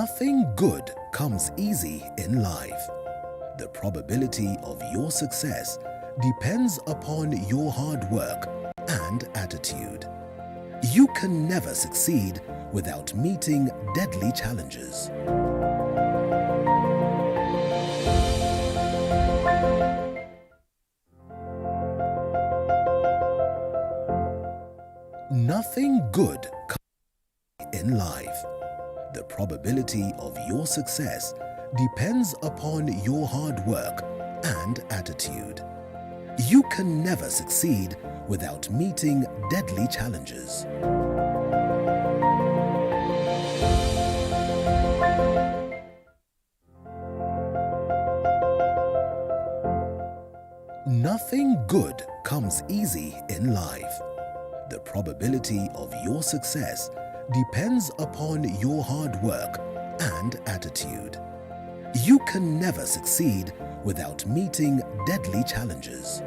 Nothing good comes easy in life. The probability of your success depends upon your hard work and attitude. You can never succeed without meeting deadly challenges. Nothing good comes in life. The probability of your success depends upon your hard work and attitude. You can never succeed without meeting deadly challenges. Nothing good comes easy in life. The probability of your success depends upon your hard work and attitude. You can never succeed without meeting deadly challenges.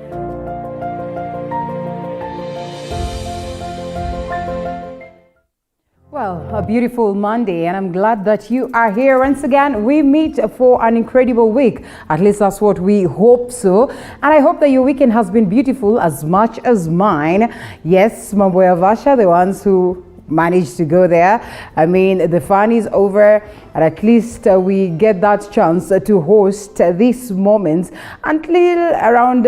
Well, a beautiful Monday, and I'm glad that you are here once again. We meet for an incredible week. At least that's what we hope so. And I hope that your weekend has been beautiful as much as mine. Yes, Mambo ya Vasha, the ones who managed to go there. I mean, the fun is over, and at least we get that chance to host these moments until around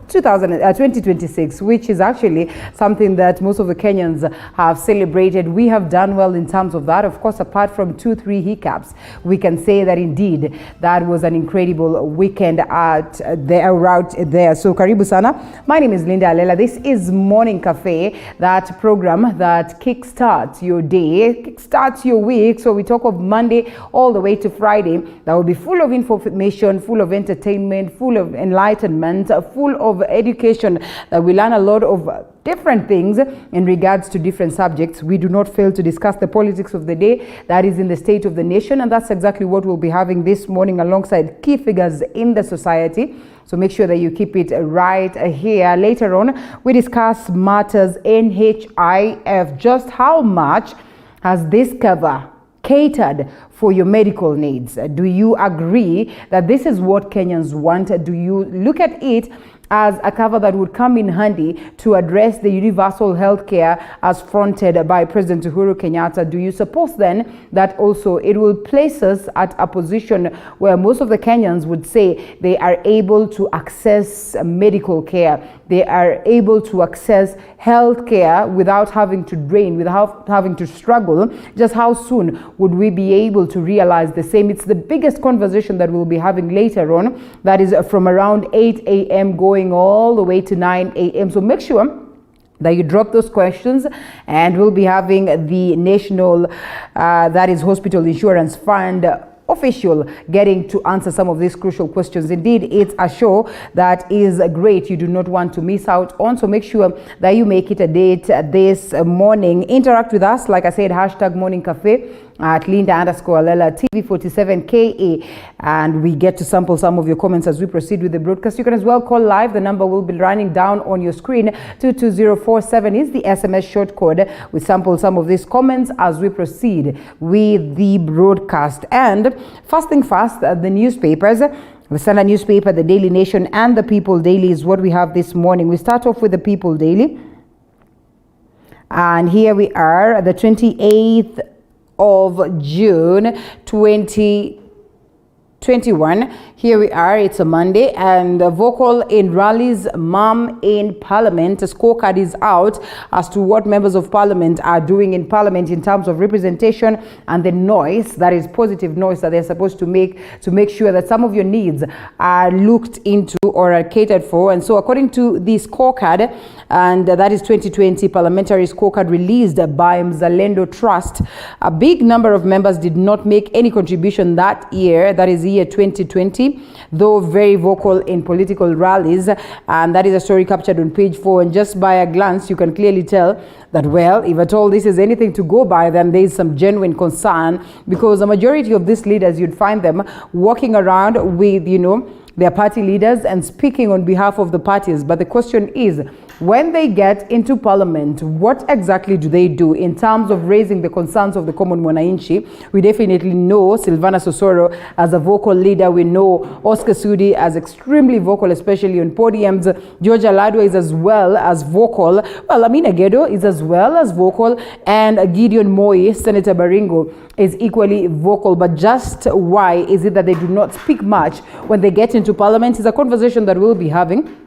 2026, which is actually something that most of the Kenyans have celebrated. We have done well in terms of that. Of course, apart from 2-3 hiccups, we can say that indeed that was an incredible weekend at the route there. So karibu sana. My name is Linda Alela. This is Morning Cafe, that program that kickstarts your day, kickstarts your week. So we talk of Monday all the way to Friday. That will be full of information, full of entertainment, full of enlightenment, full of education, that we learn a lot of different things in regards to different subjects. We do not fail to discuss the politics of the day that is in the state of the nation, and that's exactly what we'll be having this morning alongside key figures in the society. So make sure that you keep it right here. Later on, we discuss matters NHIF. Just how much has this cover catered for your medical needs? Do you agree that this is what Kenyans want? Do you look at it as a cover that would come in handy to address the universal health care as fronted by President Uhuru Kenyatta? Do you suppose then that also it will place us at a position where most of the Kenyans would say they are able to access medical care, they are able to access health care without having to drain, without having to struggle? Just how soon would we be able to realize the same? It's the biggest conversation that we'll be having later on. That is from around 8 a.m. going all the way to 9 a.m. So make sure that you drop those questions, and we'll be having the National, that is Hospital Insurance Fund official getting to answer some of these crucial questions. Indeed, it's a show that is great. You do not want to miss out on. So make sure that you make it a date this morning. Interact with us. Like I said, hashtag Morning Cafe at Linda_Alela TV47KA, and we get to sample some of your comments as we proceed with the broadcast. You can as well call live. The number will be running down on your screen. 22047 is the SMS short code. We sample some of these comments as we proceed with the broadcast. And first thing first, the newspapers. The Standard newspaper, the Daily Nation, and the People Daily is what we have this morning. We start off with the People Daily, and here we are, the 28th of June 2021. Here we are, it's a Monday, and vocal in rallies, mom in parliament. A scorecard is out as to what members of parliament are doing in parliament in terms of representation and the noise, that is positive noise, that they're supposed to make sure that some of your needs are looked into or are catered for. And so according to the scorecard, and that is 2020 parliamentary scorecard released by Mzalendo Trust, a big number of members did not make any contribution that year, that is year 2020, though very vocal in political rallies. And that is a story captured on page 4. And just by a glance, you can clearly tell that, well, if at all this is anything to go by, then there is some genuine concern, because the majority of these leaders, you'd find them walking around with, their party leaders and speaking on behalf of the parties. But the question is, when they get into parliament, what exactly do they do in terms of raising the concerns of the common mwananchi? We definitely know Silvana Sosoro as a vocal leader. We know Oscar Sudi as extremely vocal, especially on podiums. Georgia Ladwa is as well as vocal. Well, Amina Gedo is as well as vocal. And Gideon Moi, Senator Baringo, is equally vocal. But just why is it that they do not speak much when they get into parliament is a conversation that we'll be having.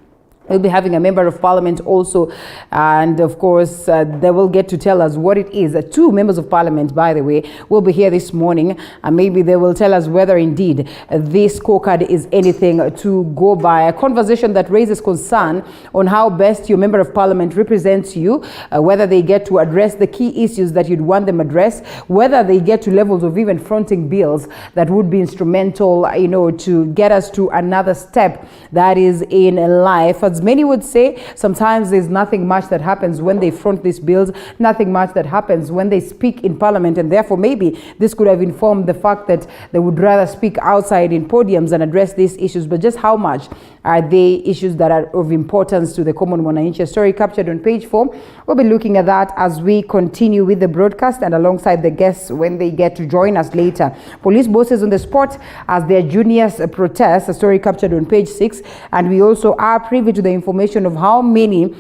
We'll be having a member of parliament also, and of course they will get to tell us what it is. Two members of parliament, by the way, will be here this morning, and maybe they will tell us whether indeed this scorecard is anything to go by. A conversation that raises concern on how best your member of parliament represents you, whether they get to address the key issues that you'd want them addressed, whether they get to levels of even fronting bills that would be instrumental, to get us to another step that is in life. As many would say, sometimes there's nothing much that happens when they front these bills, nothing much that happens when they speak in parliament, and therefore maybe this could have informed the fact that they would rather speak outside in podiums and address these issues. But just how much are they issues that are of importance to the common mwananchi? Story captured on page 4. We'll be looking at that as we continue with the broadcast and alongside the guests when they get to join us later. Police bosses on the spot as their juniors protest. A story captured on page 6. And we also are privy to the information of how many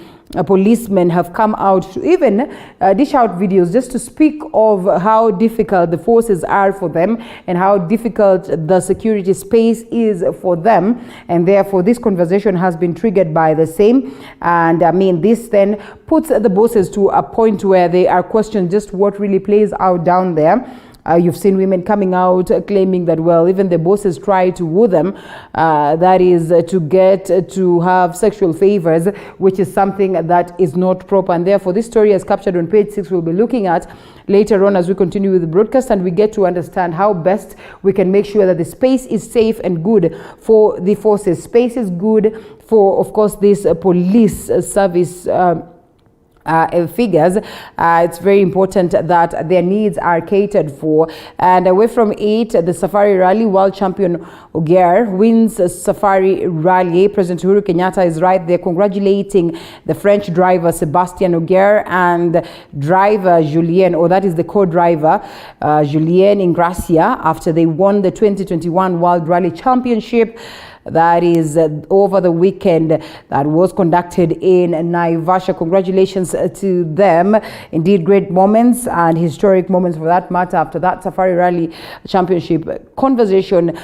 policemen have come out to even dish out videos just to speak of how difficult the forces are for them and how difficult the security space is for them, and therefore this conversation has been triggered by the same. And this then puts the bosses to a point where they are questioning just what really plays out down there. You've seen women coming out claiming that, well, even the bosses try to woo them, that is to get to have sexual favors, which is something that is not proper. And therefore, this story is captured on page 6. We'll be looking at later on as we continue with the broadcast, and we get to understand how best we can make sure that the space is safe and good for the forces. Space is good for, of course, this police service figures. It's very important that their needs are catered for. And away from it, the Safari Rally, world champion Ogier wins Safari Rally. President Uhuru Kenyatta is right there congratulating the French driver Sebastien Ogier and driver Julien, or that is the co-driver Julien Ingracia, after they won the 2021 World Rally Championship. That is over the weekend that was conducted in Naivasha. Congratulations to them. Indeed, great moments and historic moments for that matter. After that Safari Rally Championship, conversation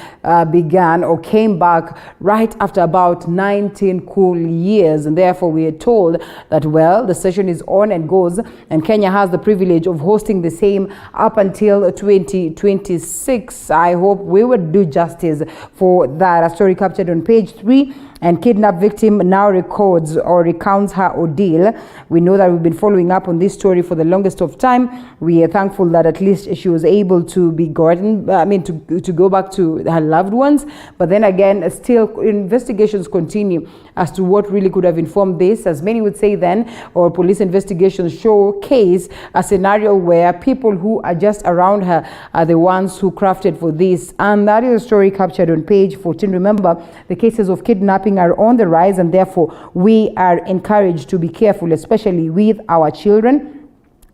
began or came back right after about 19 cool years. And therefore we are told that, well, the session is on and goes, and Kenya has the privilege of hosting the same up until 2026. I hope we would do justice for that. A story captured on page 3. And kidnapped victim now records or recounts her ordeal. We know that we've been following up on this story for the longest of time. We are thankful that at least she was able to be gotten, to go back to her loved ones. But then again, still investigations continue as to what really could have informed this. As many would say then, or police investigations showcase a scenario where people who are just around her are the ones who crafted for this. And that is a story captured on page 14. Remember, the cases of kidnapping are on the rise, and therefore we are encouraged to be careful, especially with our children.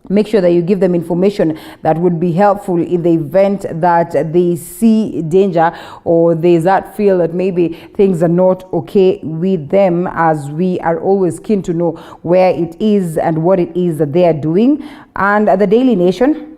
Make sure that you give them information that would be helpful in the event that they see danger or there's that feel that maybe things are not okay with them, as we are always keen to know where it is and what it is that they are doing. And the Daily Nation,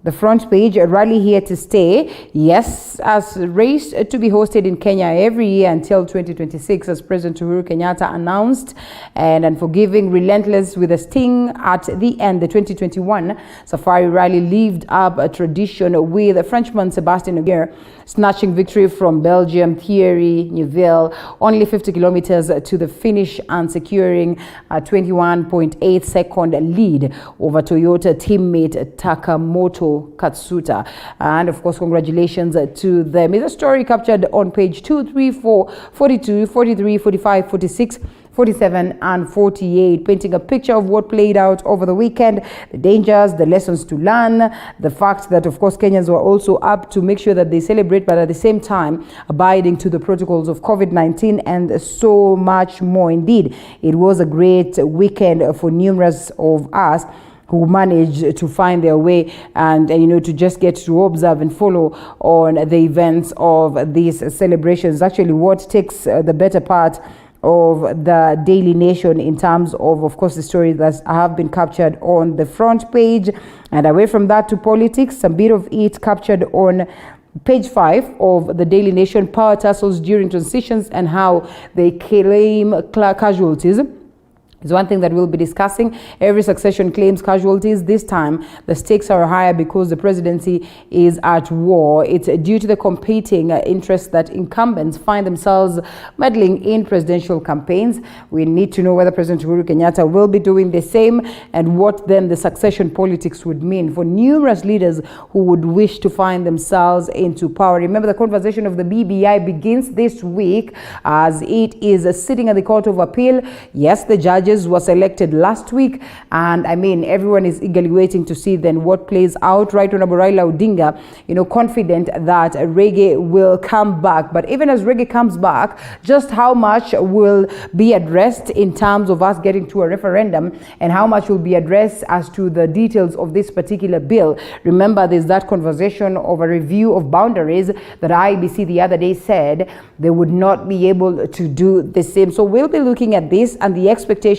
the front page, a rally here to stay. Yes, as race to be hosted in Kenya every year until 2026, as President Uhuru Kenyatta announced, and unforgiving, relentless with a sting at the end. The 2021 Safari Rally lived up a tradition with Frenchman Sebastien Ogier snatching victory from Belgium Thierry Neuville, only 50 kilometers to the finish, and securing a 21.8 second lead over Toyota teammate Takamoto Katsuta. And of course, congratulations to them. It's a story captured on page 2, 3, 4, 42, 43, 45, 46, 47 and 48, painting a picture of what played out over the weekend, the dangers, the lessons to learn, the fact that, of course, Kenyans were also up to make sure that they celebrate, but at the same time, abiding to the protocols of COVID-19 and so much more. Indeed, it was a great weekend for numerous of us who managed to find their way and to just get to observe and follow on the events of these celebrations. Actually, what takes the better part of the Daily Nation in terms of course, the stories that have been captured on the front page. And away from that to politics, a bit of it captured on page 5 of the Daily Nation, power tussles during transitions and how they claim casualties. It's one thing that we'll be discussing. Every succession claims casualties. This time, the stakes are higher because the presidency is at war. It's due to the competing interests that incumbents find themselves meddling in presidential campaigns. We need to know whether President Uhuru Kenyatta will be doing the same and what then the succession politics would mean for numerous leaders who would wish to find themselves into power. Remember, the conversation of the BBI begins this week as it is sitting at the Court of Appeal. Yes, the judges was elected last week, and everyone is eagerly waiting to see then what plays out. Right, Honorable Raila Odinga, confident that reggae will come back. But even as reggae comes back, just how much will be addressed in terms of us getting to a referendum, and how much will be addressed as to the details of this particular bill? Remember, there's that conversation of a review of boundaries that IEBC the other day said they would not be able to do the same. So we'll be looking at this and the expectations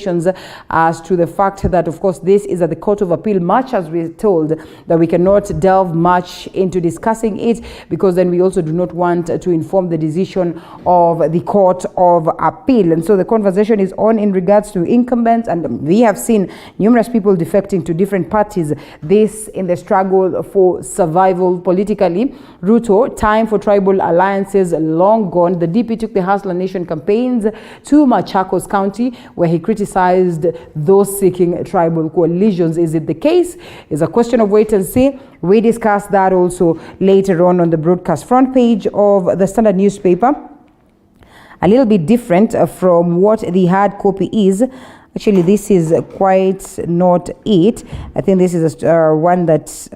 as to the fact that, of course, this is at the Court of Appeal, much as we're told that we cannot delve much into discussing it, because then we also do not want to inform the decision of the Court of Appeal. And so the conversation is on in regards to incumbents, and we have seen numerous people defecting to different parties, this in the struggle for survival politically. Ruto, time for tribal alliances long gone. The DP took the Hustler Nation campaigns to Machakos County, where he criticized those seeking tribal coalitions. Is it the case? Is a question of wait and see. We discuss that also later on the broadcast front page of the Standard newspaper. A little bit different from what the hard copy is. Actually, this is quite not it. I think this is one that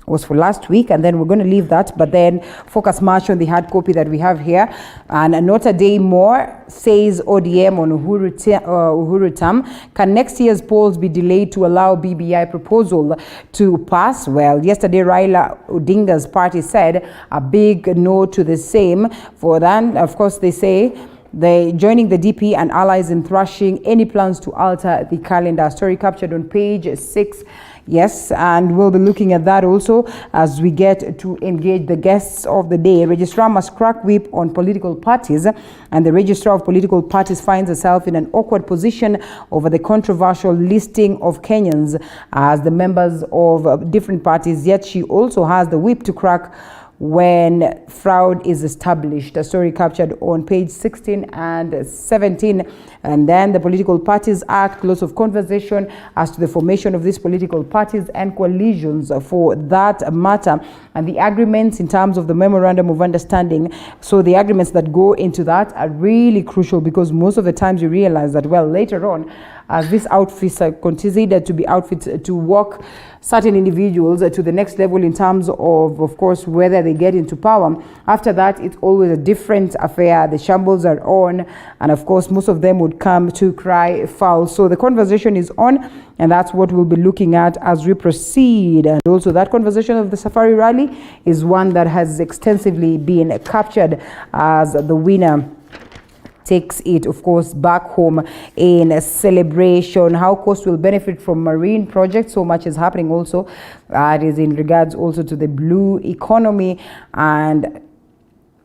was for last week, and then we're going to leave that, but then focus much on the hard copy that we have here. And not a day more, says ODM on Uhuru term. Can next year's polls be delayed to allow BBI proposal to pass? Well, yesterday Raila Odinga's party said a big no to the same. For that, of course, they say they joining the DP and allies in thrashing any plans to alter the calendar. Story captured on page 6. Yes, and we'll be looking at that also as we get to engage the guests of the day. Registrar must crack whip on political parties, and the Registrar of Political Parties finds herself in an awkward position over the controversial listing of Kenyans as the members of different parties, yet she also has the whip to crack when fraud is established. A story captured on page 16 and 17. And then the Political Parties Act, lots of conversation as to the formation of these political parties and coalitions for that matter, and the agreements in terms of the memorandum of understanding. So the agreements that go into that are really crucial, because most of the times you realize that, well, later on, as these outfits are considered to be outfits to walk certain individuals to the next level in terms of course, whether they get into power. After that, it's always a different affair. The shambles are on, and of course, most of them would come to cry foul. So the conversation is on, and that's what we'll be looking at as we proceed. And also that conversation of the Safari Rally is one that has extensively been captured as the winner takes it, of course, back home in a celebration. How Coast will benefit from marine projects. So much is happening also. That is in regards also to the blue economy and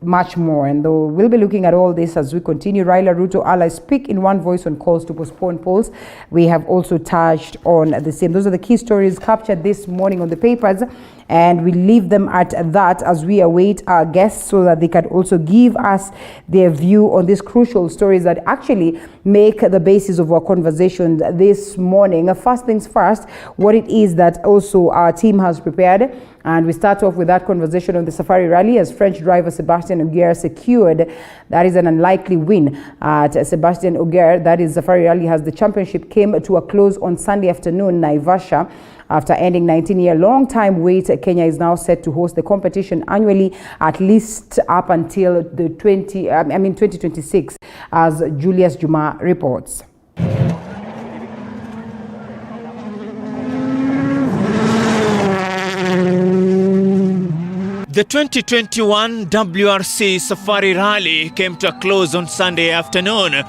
much more. And though we'll be looking at all this as we continue. Raila, Ruto, allies speak in one voice on calls to postpone polls. We have also touched on the same. Those are the key stories captured this morning on the papers. and we leave them at that as we await our guests so that they can also give us their view on these crucial stories that actually make the basis of our conversation this morning. First things first, what it is that also our team has prepared. And we start off with that conversation on the Safari Rally as French driver Sebastien Ogier secured, that is an unlikely win at Sebastien Ogier, that is Safari Rally, as the championship came to a close on Sunday afternoon, Naivasha. After ending 19-year long time wait, Kenya is now set to host the competition annually, at least up until the 2026, as Julius Juma reports. The 2021 WRC Safari Rally came to a close on Sunday afternoon,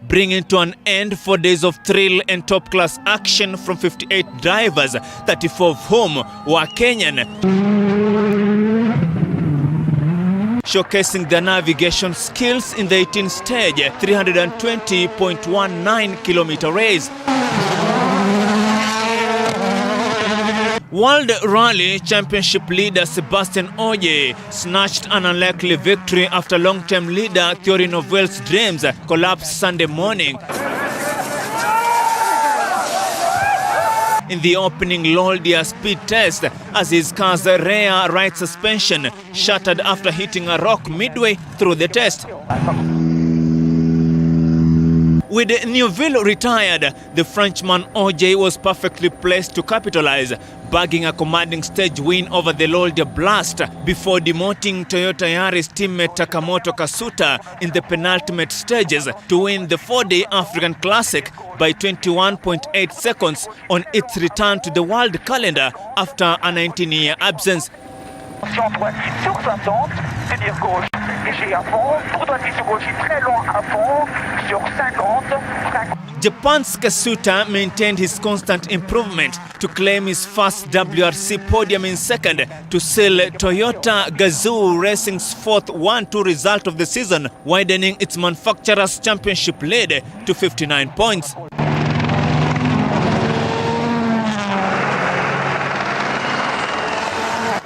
bringing to an end 4 days of thrill and top-class action from 58 drivers, 34 of whom were Kenyan, showcasing their navigation skills in the 18-stage 320.19-kilometer race. World Rally Championship leader Sebastien Ogier snatched an unlikely victory after long-term leader Theorin of Wales' dreams collapsed Sunday morning. In the opening Loldia speed test, as his car's rear right suspension shattered after hitting a rock midway through the test. With Neuville retired, the Frenchman Ogier was perfectly placed to capitalize, bagging a commanding stage win over the Loldia Blast before demoting Toyota Yaris teammate Takamoto Kasuta in the penultimate stages to win the 4-day African Classic by 21.8 seconds on its return to the world calendar after a 19-year absence. Japan's Kasuta maintained his constant improvement to claim his first WRC podium in second to seal Toyota Gazoo Racing's fourth 1-2 result of the season, widening its manufacturer's championship lead to 59 points.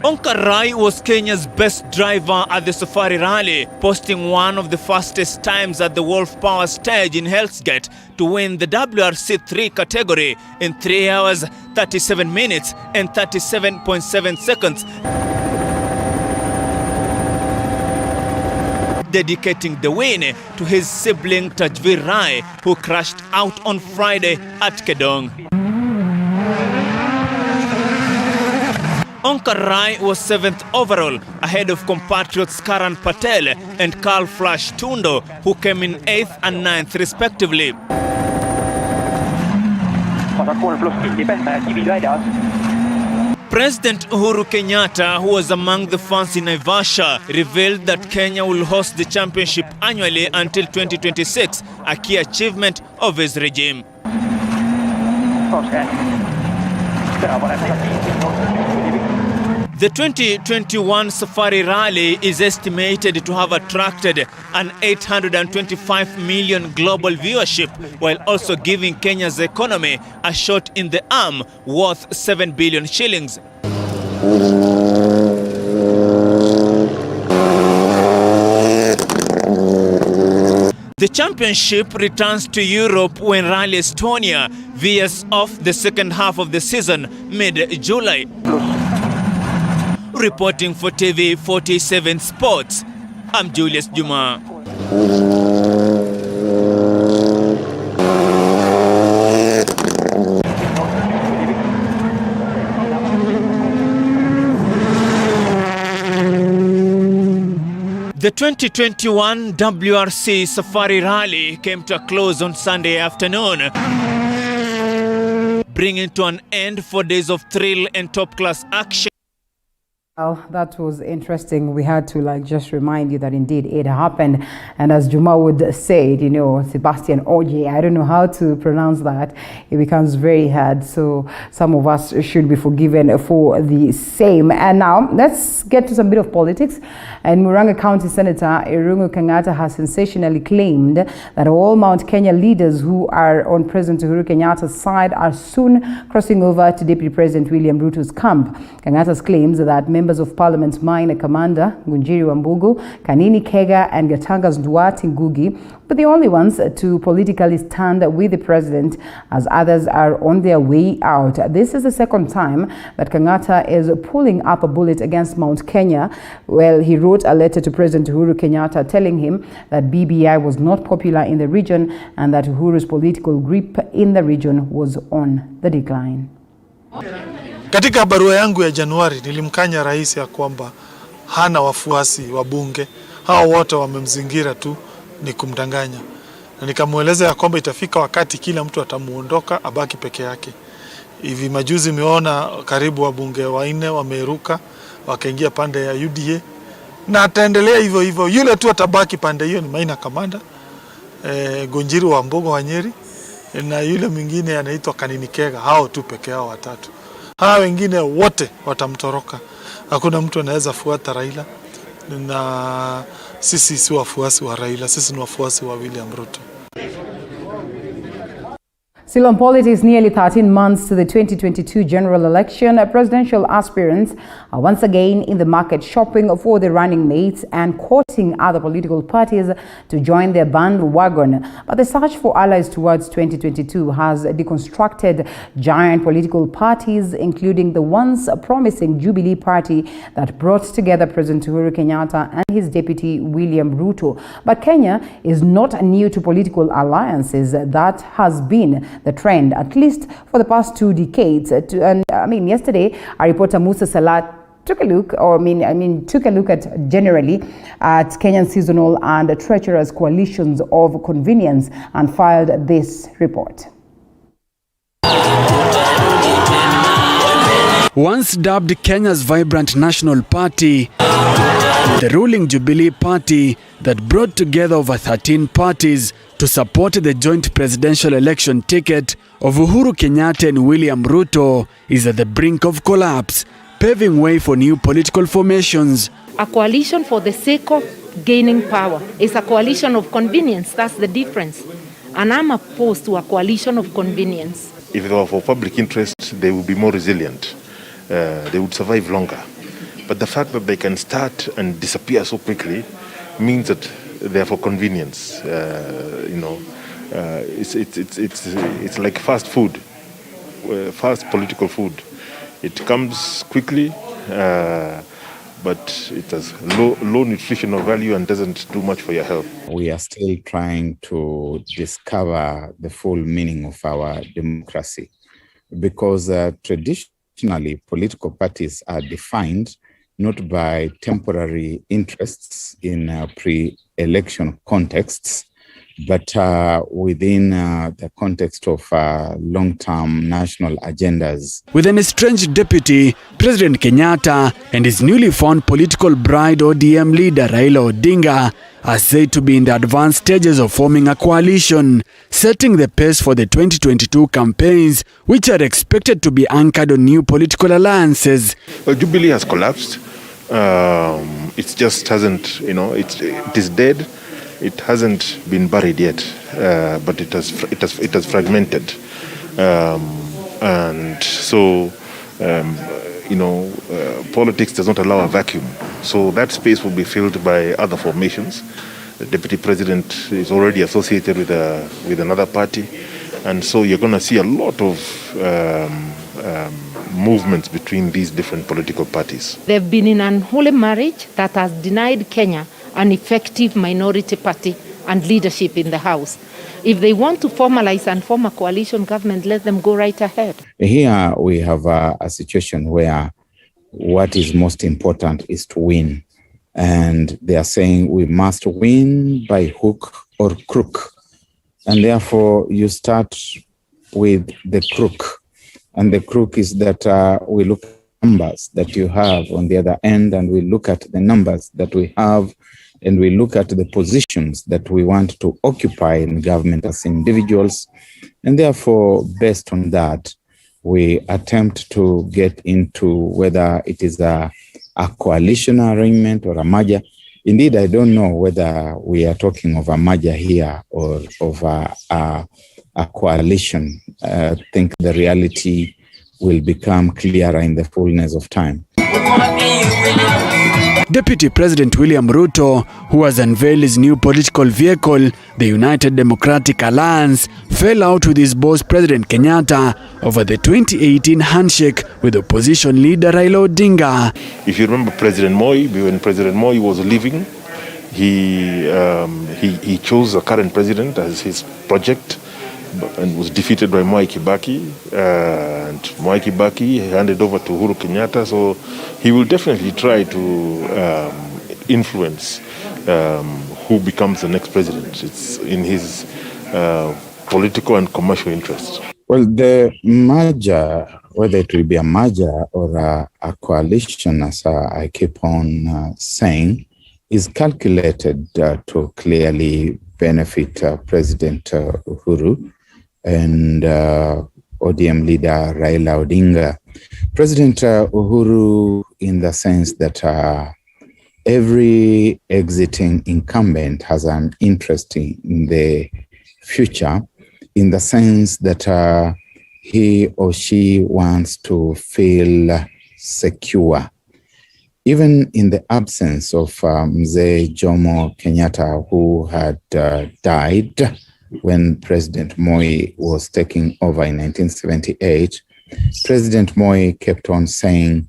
Onkar Rai was Kenya's best driver at the Safari Rally, posting one of the fastest times at the Wolf Power stage in Hell's Gate to win the WRC3 category in 3 hours, 37 minutes and 37.7 seconds, dedicating the win to his sibling Tajveer Rai, who crashed out on Friday at Kedong. Onkar Rai was 7th overall, ahead of compatriots Karan Patel and Carl Flash Tundo, who came in 8th and 9th respectively. President Uhuru Kenyatta, who was among the fans in Naivasha, revealed that Kenya will host the championship annually until 2026, a key achievement of his regime. The 2021 Safari Rally is estimated to have attracted an 825 million global viewership, while also giving Kenya's economy a shot in the arm worth 7 billion shillings. The championship returns to Europe when Rally Estonia veers off the second half of the season mid-July. Reporting for TV 47 Sports, I'm Julius Juma. The 2021 WRC Safari Rally came to a close on Sunday afternoon, bringing to an end 4 days of thrill and top-class action. Well, that was interesting. We had to just remind you that indeed it happened. And as Juma would say, Sebastian Oje, I don't know how to pronounce that. It becomes very hard. So some of us should be forgiven for the same. And now let's get to some bit of politics. And Murang'a County Senator Irungu Kang'ata has sensationally claimed that all Mount Kenya leaders who are on President Uhuru Kenyatta's side are soon crossing over to Deputy President William Ruto's camp. Kang'ata's claims that members of Parliament's minor commander, Ngunjiri Wambugu, Kanini Kega, and Gatanga's Nduati Ngugi, but the only ones to politically stand with the president, as others are on their way out. This is the second time that Kang'ata is pulling up a bullet against Mount Kenya. Well, he wrote a letter to President Uhuru Kenyatta telling him that BBI was not popular in the region and that Uhuru's political grip in the region was on the decline. Katika barua yangu ya Januari nilimkanya rais ya kwamba hana wafuasi wa bunge, hao wote wamemzingira tu ni kumdanganya. Na nikamueleza ya kwamba itafika wakati kila mtu atamuondoka abaki peke yake. Hivi majuzi miona karibu wabunge 4 wameruka wakaingia pande ya UDA na ataendelea hivyo hivyo. Yule tu atabaki pande hiyo ni Maina Kamanda, Gonjiri wa Mbogo wa Nyeri na yule mwingine anaitwa Kanini Kega. Hao tu peke yao watatu. Hawa wengine wote watamtoroka. Hakuna mtu anaweza fuata Raila, na sisi si wafuasi wa Raila, sisi ni wafuasi wa William Ruto. Still on politics, nearly 13 months to the 2022 general election, presidential aspirants are once again in the market shopping for their running mates and courting other political parties to join their bandwagon. But the search for allies towards 2022 has deconstructed giant political parties, including the once promising Jubilee party that brought together President Uhuru Kenyatta and his deputy William Ruto. But Kenya is not new to political alliances. That has been the trend, at least for the past 2 decades. Yesterday, our reporter Musa Salat took a look at generally at Kenyan seasonal and treacherous coalitions of convenience and filed this report. Once dubbed Kenya's vibrant national party, the ruling Jubilee party that brought together over 13 parties to support the joint presidential election ticket of Uhuru Kenyatta and William Ruto is at the brink of collapse, paving way for new political formations. A coalition for the sake of gaining power is a coalition of convenience. That's the difference. And I'm opposed to a coalition of convenience. If they were for public interest, they would be more resilient. They would survive longer. But the fact that they can start and disappear so quickly means that they are for convenience. It's like fast food, fast political food. It comes quickly, but it has low nutritional value and doesn't do much for your health. We are still trying to discover the full meaning of our democracy, because traditionally political parties are defined not by temporary interests in pre-election contexts, but within the context of long-term national agendas. With an estranged deputy, President Kenyatta and his newly found political bride ODM leader Raila Odinga are said to be in the advanced stages of forming a coalition, setting the pace for the 2022 campaigns, which are expected to be anchored on new political alliances. Well, Jubilee has collapsed. It just hasn't, it is dead. It hasn't been buried yet, but it has fragmented, and so politics does not allow a vacuum. So that space will be filled by other formations. The deputy president is already associated with another party, and so you're going to see a lot of movements between these different political parties. They've been in an unholy marriage that has denied Kenya an effective minority party and leadership in the House. If they want to formalize and form a coalition government, let them go right ahead. Here we have a situation where what is most important is to win. And they are saying we must win by hook or crook. And therefore you start with the crook. And the crook is that we look numbers that you have on the other end, and we look at the numbers that we have, and we look at the positions that we want to occupy in government as individuals. And therefore, based on that, we attempt to get into whether it is a coalition arrangement or a merger. Indeed, I don't know whether we are talking of a merger here or of a coalition. I think the reality will become clearer in the fullness of time. Deputy President William Ruto, who has unveiled his new political vehicle, the United Democratic Alliance, fell out with his boss President Kenyatta over the 2018 handshake with opposition leader Raila Odinga. If you remember President Moi, when President Moi was leaving, he chose the current president as his project and was defeated by Mwai Kibaki. And Mwai Kibaki handed over to Uhuru Kenyatta, so he will definitely try to influence who becomes the next president. It's in his political and commercial interests. Well, the merger, whether it will be a merger or a coalition, as I keep on saying, is calculated to clearly benefit President Uhuru and ODM leader Raila Odinga. President Uhuru, in the sense that every exiting incumbent has an interest in the future, in the sense that he or she wants to feel secure. Even in the absence of Mzee Jomo Kenyatta, who had died when President Moi was taking over in 1978, President Moi kept on saying,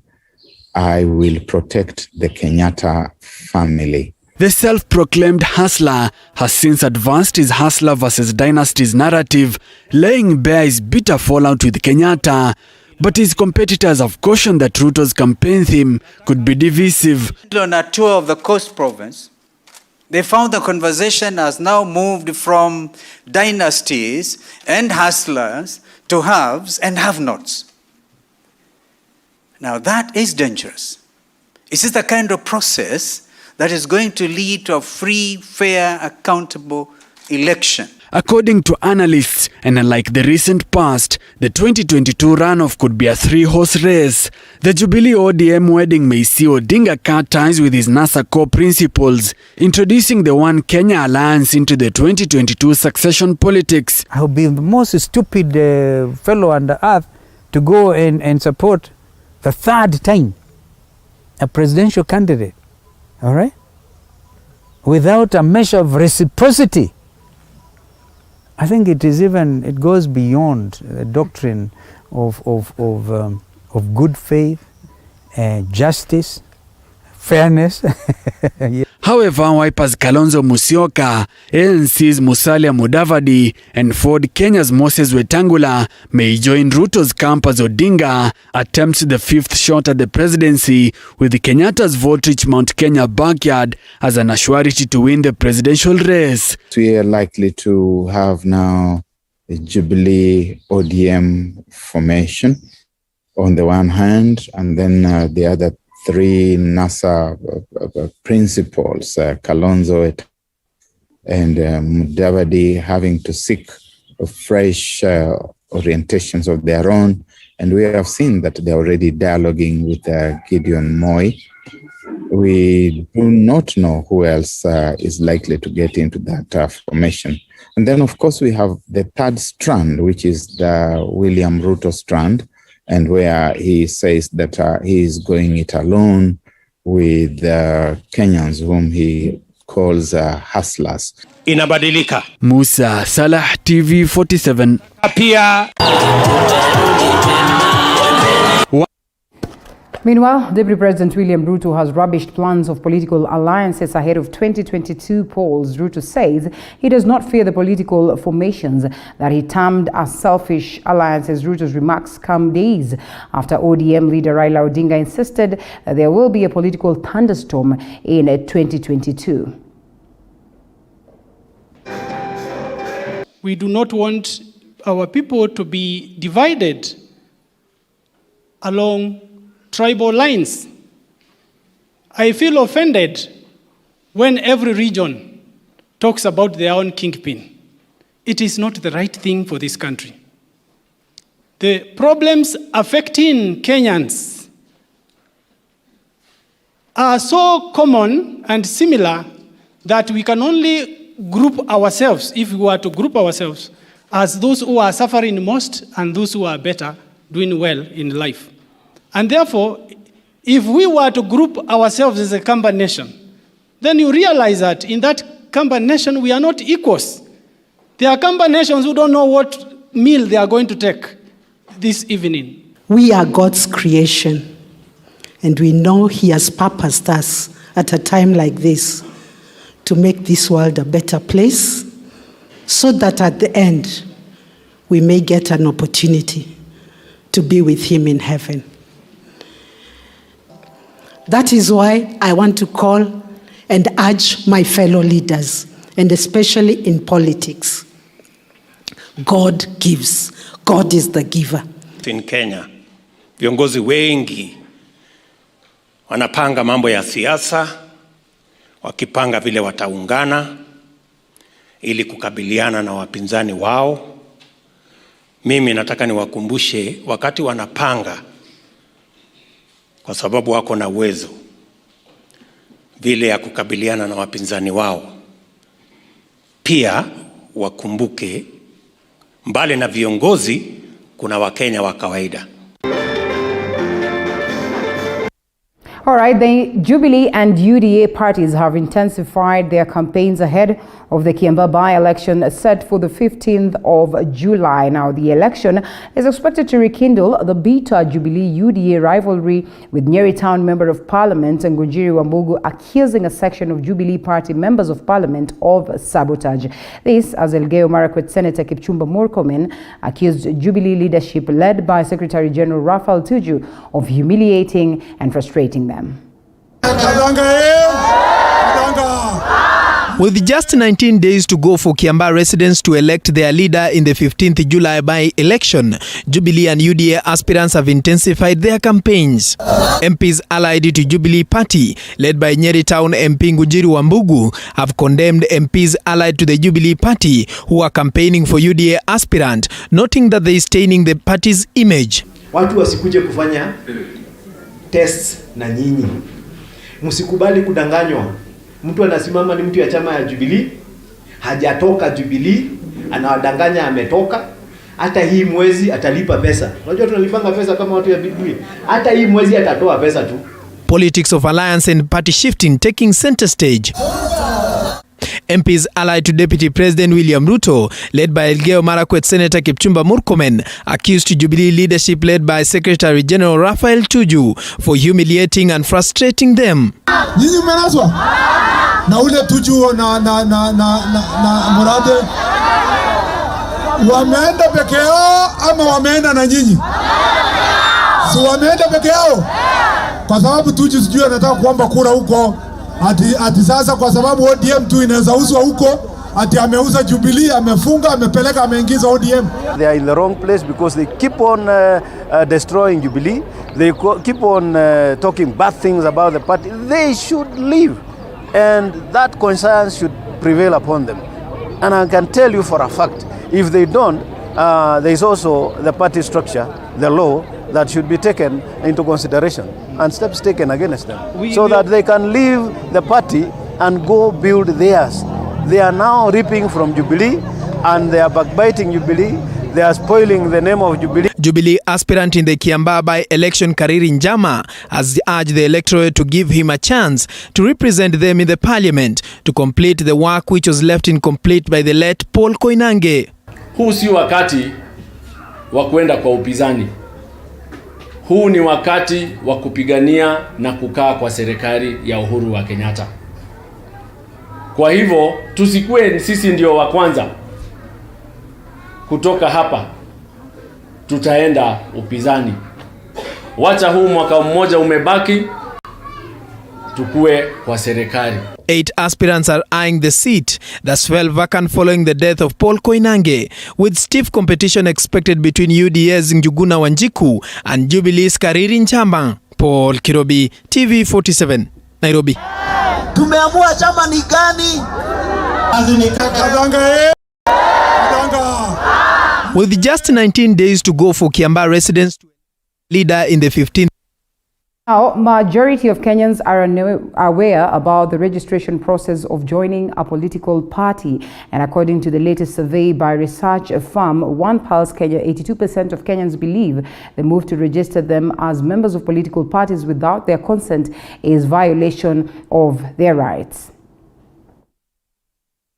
"I will protect the Kenyatta family." The self-proclaimed hustler has since advanced his hustler versus dynasties narrative, laying bare his bitter fallout with Kenyatta. But his competitors have cautioned that Ruto's campaign theme could be divisive. On a tour of the Coast Province, they found the conversation has now moved from dynasties and hustlers to haves and have-nots. Now that is dangerous. Is this the kind of process that is going to lead to a free, fair, accountable election? According to analysts, and unlike the recent past, the 2022 runoff could be a three-horse race. The Jubilee ODM wedding may see Odinga cut ties with his NASA core principles, introducing the One Kenya Alliance into the 2022 succession politics. I would be the most stupid fellow on the earth to go and support the third time a presidential candidate, all right, without a measure of reciprocity. I think it goes beyond the doctrine of good faith, justice, fairness. Yeah. However, Wiper's Kalonzo Musyoka, ANC's Musalia Mudavadi, and Ford Kenya's Moses Wetangula may join Ruto's camp as Odinga attempts the fifth shot at the presidency, with Kenyatta's vote-rich Mount Kenya backyard as an assurity to win the presidential race. We are likely to have now a Jubilee ODM formation on the one hand, and then the other three NASA principals, Kalonzo and Mudavadi, having to seek fresh orientations of their own. And we have seen that they're already dialoguing with Gideon Moi. We do not know who else is likely to get into that formation. And then, of course, we have the third strand, which is the William Ruto strand, and where he says that he is going it alone with Kenyans whom he calls hustlers. Inabadilika. Musa Salah, TV 47. Pia. Meanwhile, Deputy President William Ruto has rubbished plans of political alliances ahead of 2022 polls. Ruto says he does not fear the political formations that he termed as selfish alliances. Ruto's remarks come days after ODM leader Raila Odinga insisted that there will be a political thunderstorm in 2022. We do not want our people to be divided along tribal lines. I feel offended when every region talks about their own kingpin. It is not the right thing for this country. The problems affecting Kenyans are so common and similar that we can only group ourselves, if we were to group ourselves, as those who are suffering most and those who are better, doing well in life. And therefore, if we were to group ourselves as a Kamba nation, then you realize that in that Kamba nation, we are not equals. There are Kamba nations who don't know what meal they are going to take this evening. We are God's creation, and we know He has purposed us at a time like this to make this world a better place, so that at the end, we may get an opportunity to be with Him in heaven. That is why I want to call and urge my fellow leaders, and especially in politics. God gives. God is the giver. In Kenya, viongozi wengi wanapanga mambo ya siasa, wakipanga vile wataungana ili kukabiliana na wapinzani wao. Mimi nataka niwakumbushe wakati wanapanga, kwa sababu wako na uwezo vile ya kukabiliana na wapinzani wao, pia wakumbuke mbali na viongozi kuna Wakenya wa kawaida. All right, the Jubilee and UDA parties have intensified their campaigns ahead of the Kiambaa by-election set for the 15th of July. Now, the election is expected to rekindle the bitter Jubilee-UDA rivalry, with Nyeri Town Member of Parliament Ngunjiri Wambugu accusing a section of Jubilee Party members of Parliament of sabotage. This as Elgeyo Marakwet Senator Kipchumba Murkomen accused Jubilee leadership led by Secretary General Raphael Tuju of humiliating and frustrating them. With just 19 days to go for Kiambaa residents to elect their leader in the 15th July by-election, Jubilee and UDA aspirants have intensified their campaigns. MPs allied to Jubilee Party, led by Nyeri Town MP Ngunjiri Wambugu, have condemned MPs allied to the Jubilee Party who are campaigning for UDA aspirant, noting that they is staining the party's image. Watu wasikuje kufanya tests na nyinyi. Msikubali kudanganywa. Mtu anasimama ni mtu ya chama ya Jubilee, hajatoka Jubilee, anawadanganya ametoka. Hata hii mwezi atalipa pesa. Unajua tunalipanga pesa kama watu ya Jubilee. Hata hii mwezi atatoa pesa tu. Politics of alliance and party shifting taking center stage. MPs allied to Deputy President William Ruto, led by Elgeyo Marakwet Senator Kipchumba Murkomen, accused Jubilee leadership led by Secretary General Raphael Tuju for humiliating and frustrating them. Nyinyi mmenaswa na ule Tuju na Murade wameenda peke yao ama wameenda na nyinyi? Si wameenda peke yao, kwa sababu Tuju sijui anataka kuomba kura huko. Ati sasa kwa sababu ODM tu inaweza uzwa huko, ati ameuza Jubilee, amefunga, amepeleka, ameingiza ODM. They are in the wrong place because they keep on destroying Jubilee. They keep on talking bad things about the party. They should leave, and that conscience should prevail upon them. And I can tell you for a fact, if they don't, there is also the party structure, the law, that should be taken into consideration and steps taken against them so that they can leave the party and go build theirs. They are now reaping from Jubilee and they are backbiting Jubilee. They are spoiling the name of Jubilee. Jubilee aspirant in the Kiambaa by-election Kariri Njama has urged the electorate to give him a chance to represent them in the parliament to complete the work which was left incomplete by the late Paul Koinange. Huu si wakati wa kwenda kwa upinzani. Huu ni wakati wa kupigania na kukaa kwa serikali ya Uhuru wa Kenyatta. Kwa hivyo tusikue sisi ndio wa kwanza kutoka hapa, tutaenda upinzani. Wacha huu mwaka mmoja umebaki, tukue kwa serikali. 8 aspirants are eyeing the seat that fell vacant following the death of Paul Koinange, with stiff competition expected between UDA's Njuguna Wanjiku and Jubilee's Kariri Njama. Paul Kirobi, TV47, Nairobi. Tumeamua chama ni gani? With just 19 days to go for Kiambaa residents to leader in the 15th. Now, majority of Kenyans are aware about the registration process of joining a political party. And according to the latest survey by research firm One Pulse Kenya, 82% of Kenyans believe the move to register them as members of political parties without their consent is violation of their rights.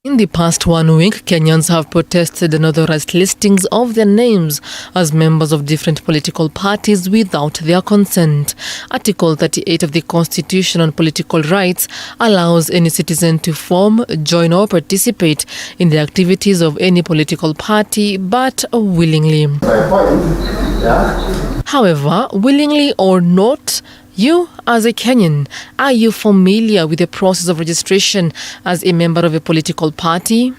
In the past 1 week, Kenyans have protested unauthorized listings of their names as members of different political parties without their consent. Article 38 of the Constitution on Political Rights allows any citizen to form, join or participate in the activities of any political party, but willingly. However, willingly or not, you, as a Kenyan, are you familiar with the process of registration as a member of a political party?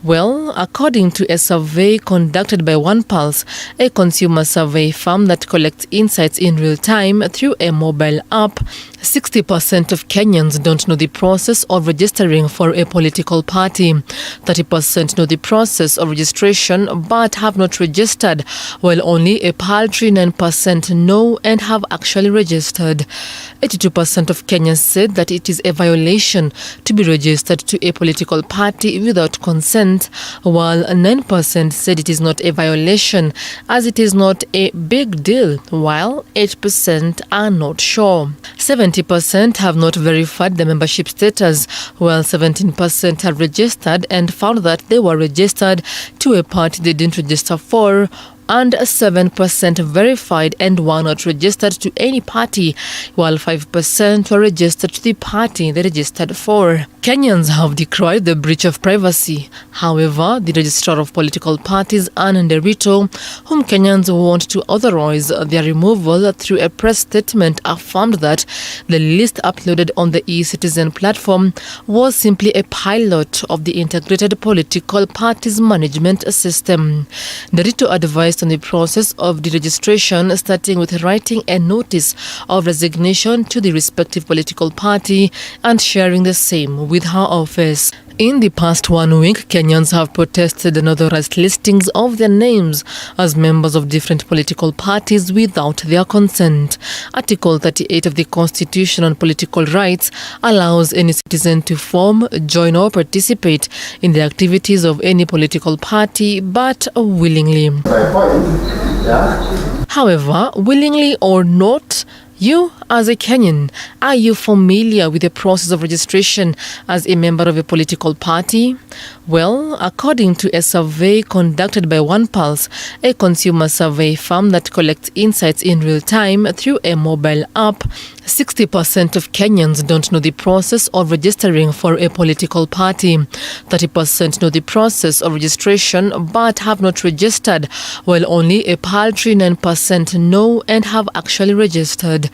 Well, according to a survey conducted by One Pulse, a consumer survey firm that collects insights in real time through a mobile app, 60% of Kenyans don't know the process of registering for a political party. 30% know the process of registration but have not registered, while only a paltry 9% know and have actually registered. 82% of Kenyans said that it is a violation to be registered to a political party without consent, while 9% said it is not a violation as it is not a big deal, while 8% are not sure. 70% have not verified the membership status, while 17% have registered and found that they were registered to a party they didn't register for, and 7% verified and were not registered to any party, while 5% were registered to the party they registered for. Kenyans have decried the breach of privacy. However, the Registrar of Political Parties, Ann Nderito, whom Kenyans want to authorize their removal through a press statement, affirmed that the list uploaded on the eCitizen platform was simply a pilot of the integrated political parties management system. Nderito advised on the process of the registration, starting with writing a notice of resignation to the respective political party and sharing the same with her office. In the past 1 week, Kenyans have protested unauthorized listings of their names as members of different political parties without their consent. Article 38 of the Constitution on Political Rights allows any citizen to form, join or participate in the activities of any political party, but willingly. However, willingly or not, you, as a Kenyan, are you familiar with the process of registration as a member of a political party? Well, according to a survey conducted by One Pulse, a consumer survey firm that collects insights in real time through a mobile app, 60% of Kenyans don't know the process of registering for a political party. 30% know the process of registration but have not registered, while only a paltry 9% know and have actually registered.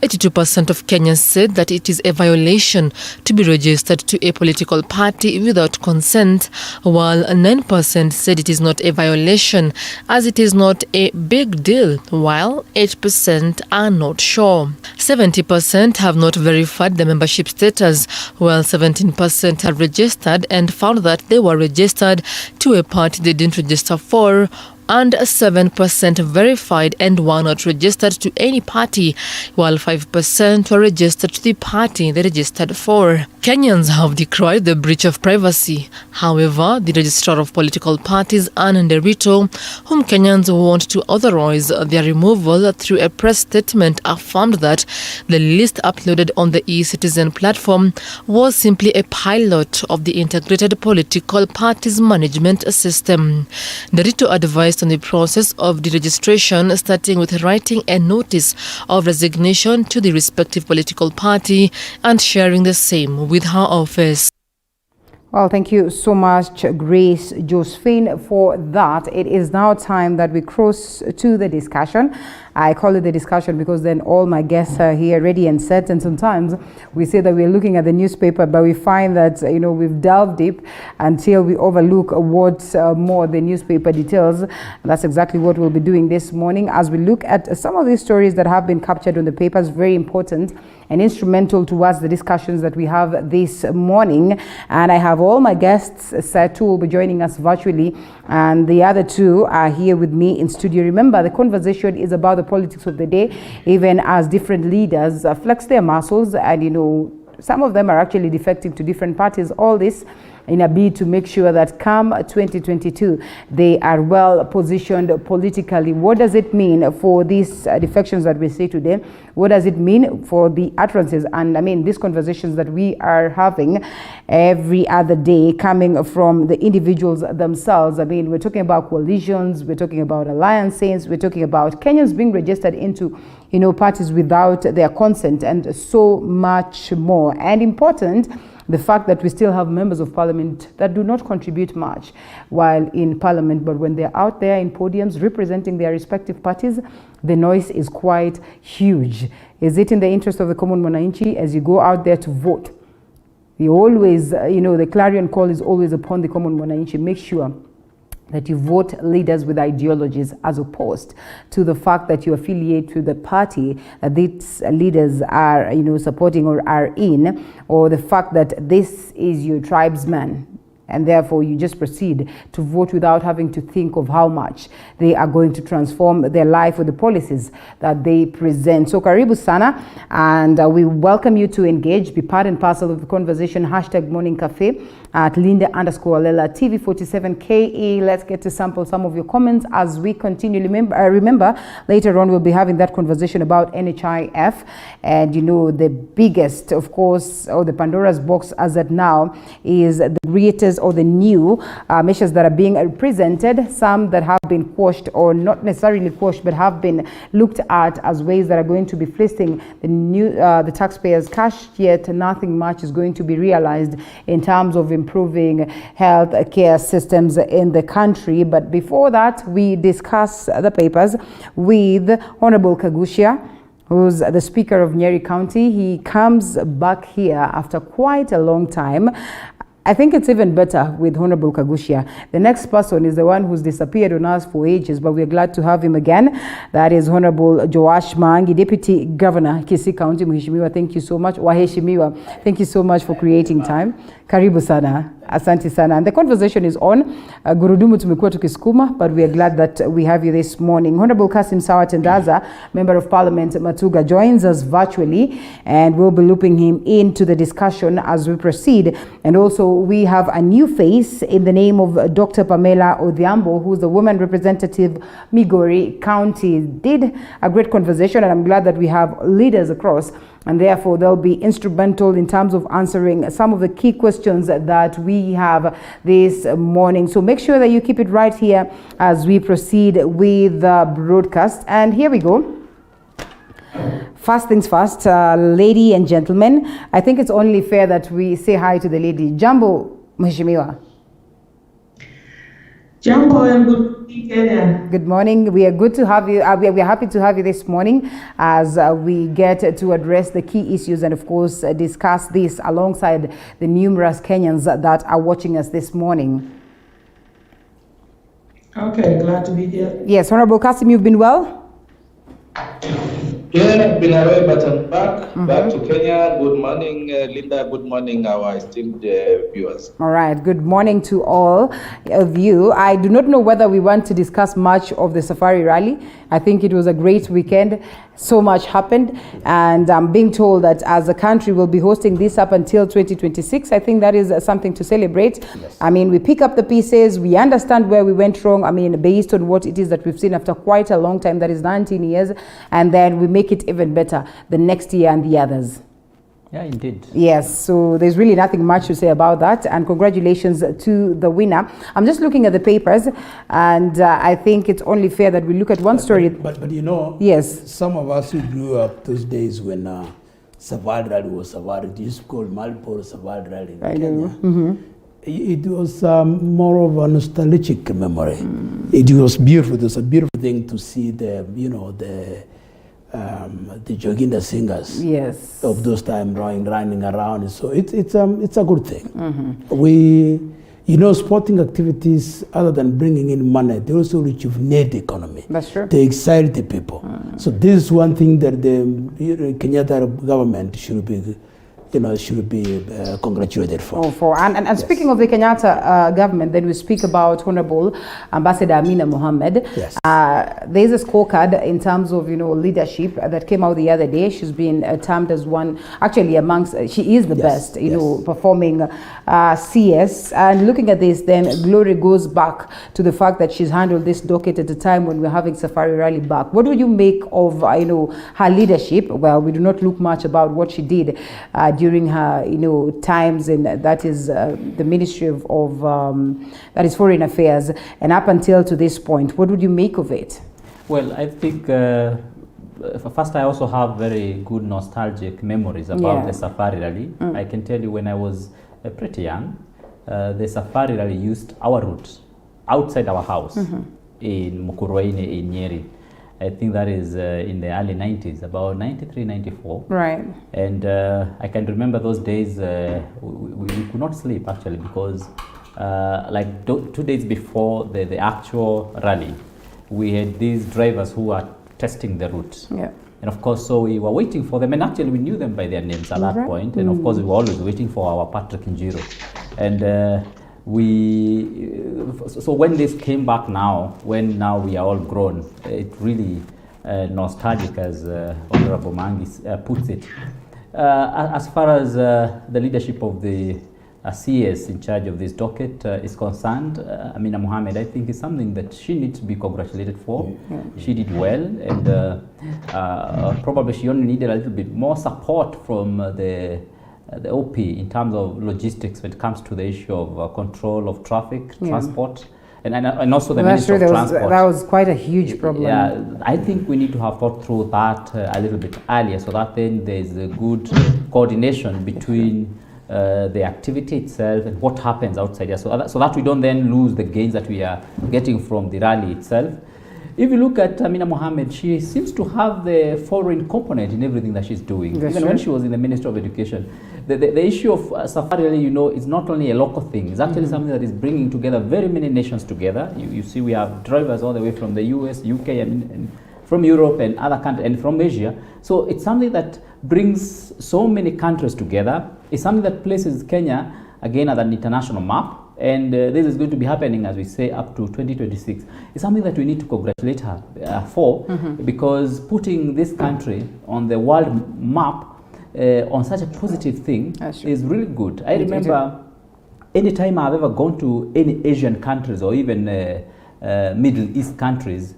82% of Kenyans said that it is a violation to be registered to a political party without consent, while 9% said it is not a violation as it is not a big deal, while 8% are not sure. 70% have not verified the membership status, while 17% have registered and found that they were registered to a party they didn't register for, and 7% verified and were not registered to any party, while 5% were registered to the party they registered for. Kenyans have decried the breach of privacy. However, the Registrar of Political Parties, Ann Nderito, whom Kenyans want to authorize their removal through a press statement, affirmed that the list uploaded on the eCitizen platform was simply a pilot of the integrated political parties management system. Nderito advised on the process of the registration, starting with writing a notice of resignation to the respective political party and sharing the same with her office. Well, thank you so much, Grace Josephine, for that. It is now time that we cross to the discussion. I call it the discussion because then all my guests are here ready and set. And sometimes we say that we're looking at the newspaper, but we find that, we've delved deep until we overlook what more the newspaper details. And that's exactly what we'll be doing this morning as we look at some of these stories that have been captured on the papers. Very important and instrumental towards the discussions that we have this morning. And I have all my guests set. Two will be joining us virtually, and the other two are here with me in studio. Remember, the conversation is about the politics of the day, even as different leaders flex their muscles, and some of them are actually defecting to different parties. All this in a bid to make sure that come 2022, they are well positioned politically. What does it mean for these defections that we see today? What does it mean for the utterances? And I mean, these conversations that we are having every other day coming from the individuals themselves. I mean, we're talking about coalitions, we're talking about alliances, we're talking about Kenyans being registered into parties without their consent, and so much more. And important, the fact that we still have members of parliament that do not contribute much while in parliament, but when they're out there in podiums representing their respective parties, the noise is quite huge. Is it in the interest of the common mwananchi as you go out there to vote? You always, the clarion call is always upon the common mwananchi. Make sure that you vote leaders with ideologies as opposed to the fact that you affiliate to the party that these leaders are, supporting or are in, or the fact that this is your tribesman. And therefore, you just proceed to vote without having to think of how much they are going to transform their life with the policies that they present. So, karibu sana, and we welcome you to engage, be part and parcel of the conversation. #Morning Cafe at Linda_Alela TV47KE. Let's get to sample some of your comments as we continue. Remember, later on we'll be having that conversation about NHIF, and the biggest, of course, or the Pandora's box as at now is the greatest or the new measures that are being presented, some that have been quashed or not necessarily quashed, but have been looked at as ways that are going to be fleecing the taxpayers' cash, yet nothing much is going to be realized in terms of improving health care systems in the country. But before that, we discuss the papers with Honorable Kagushia, who's the Speaker of Nyeri County. He comes back here after quite a long time. I think it's even better with Honorable Kagushia. The next person is the one who's disappeared on us for ages, but we're glad to have him again. That is Honorable Joash Mangi, Deputy Governor, Kisii County. Mheshimiwa, thank you so much. Waheshimiwa, thank you so much for creating time. Karibu sana. Asante sana. And the conversation is on. Gurudumu tumekuwa tukisukuma, but we are glad that we have you this morning. Honorable Kasim Sawa Tendaza, Member of Parliament Matuga, joins us virtually, and we'll be looping him into the discussion as we proceed. And also, we have a new face in the name of Dr. Pamela Odhiambo, who's the woman representative, Migori County. Did a great conversation, and I'm glad that we have leaders across, and therefore they'll be instrumental in terms of answering some of the key questions that we have this morning. So make sure that you keep it right here as we proceed with the broadcast. And here we go. First things first, lady and gentlemen, I think it's only fair that we say hi to the lady. Jambo, Mheshimiwa. Jambo and good morning, Kenya. Good morning. We are good to have you. We are happy to have you this morning as we get to address the key issues and, of course, discuss this alongside the numerous Kenyans that are watching us this morning. Okay, glad to be here. Yes, Honorable Kasim, you've been well? Yeah, I've been away, but I'm back. Back to Kenya. Good morning, Linda. Good morning, our esteemed viewers. All right. Good morning to all of you. I do not know whether we want to discuss much of the Safari Rally. I think it was a great weekend. So much happened, and I'm being told that as a country we'll be hosting this up until 2026. I think that is something to celebrate. Yes. I mean, we pick up the pieces, we understand where we went wrong, I mean, based on what it is that we've seen after quite a long time, that is 19 years, and then we make it even better the next year and the others. Yeah, indeed. Yes, so there's really nothing much to say about that, and congratulations to the winner. I'm just looking at the papers, and I think it's only fair that we look at one story. But you know, yes, some of us who grew up those days when Safari Rally was Safari, it used to call Malporo Safari Rally in Kenya. It was more of a nostalgic memory. It was beautiful. It was a beautiful thing to see the Joginda singers of those times running around. So it's a good thing. Sporting activities, other than bringing in money, they also rejuvenate the economy. That's true. They excite the people. So this is one thing that the Kenyatta government should be congratulated for. And speaking of the Kenyatta government, then we speak about Honorable Ambassador Amina Mohammed. Yes. There's a scorecard in terms of leadership that came out the other day. She's been termed as one, actually amongst, she is the best, performing CS. And looking at this, then glory goes back to the fact that she's handled this docket at a time when we're having Safari Rally back. What do you make of her leadership? Well, we do not look much about what she did during her times in that is the Ministry of that is Foreign Affairs, and up until to this point, what would you make of it? Well, I think first I also have very good nostalgic memories about the Safari Rally. I can tell you when I was pretty young, the Safari Rally used our route outside our house in Mukurweini in Nyeri. I think that is in the early 90s, about 93, 94. Right. And I can remember those days we could not sleep actually because like 2 days before the actual rally, we had these drivers who were testing the route. Yeah. And of course, so we were waiting for them, and actually we knew them by their names at that point. And of course, we were always waiting for our Patrick Njiro. And so when this came back now, when now we are all grown, it really nostalgic, as Honorable Mangi puts it. As far as the leadership of the CS in charge of this docket is concerned, Amina Mohammed, I think is something that she needs to be congratulated for. She did well, and probably she only needed a little bit more support from the OP in terms of logistics when it comes to the issue of control of traffic, transport, and also the Ministry of Transport. That was quite a huge problem. Yeah, I think we need to have thought through that a little bit earlier, so that then there's a good coordination between the activity itself and what happens outside here, so that we don't then lose the gains that we are getting from the rally itself. If you look at Amina Mohammed, she seems to have the foreign component in everything that she's doing. Even when she was in the Ministry of Education, the issue of Safari Rally, is not only a local thing. It's actually something that is bringing together very many nations together. You see, we have drivers all the way from the US, UK, and from Europe and other countries, and from Asia. So it's something that brings so many countries together. It's something that places Kenya again at an international map. And this is going to be happening, as we say, up to 2026. It's something that we need to congratulate her for, because putting this country on the world map on such a positive thing is really good. I remember any time I've ever gone to any Asian countries or even Middle East countries,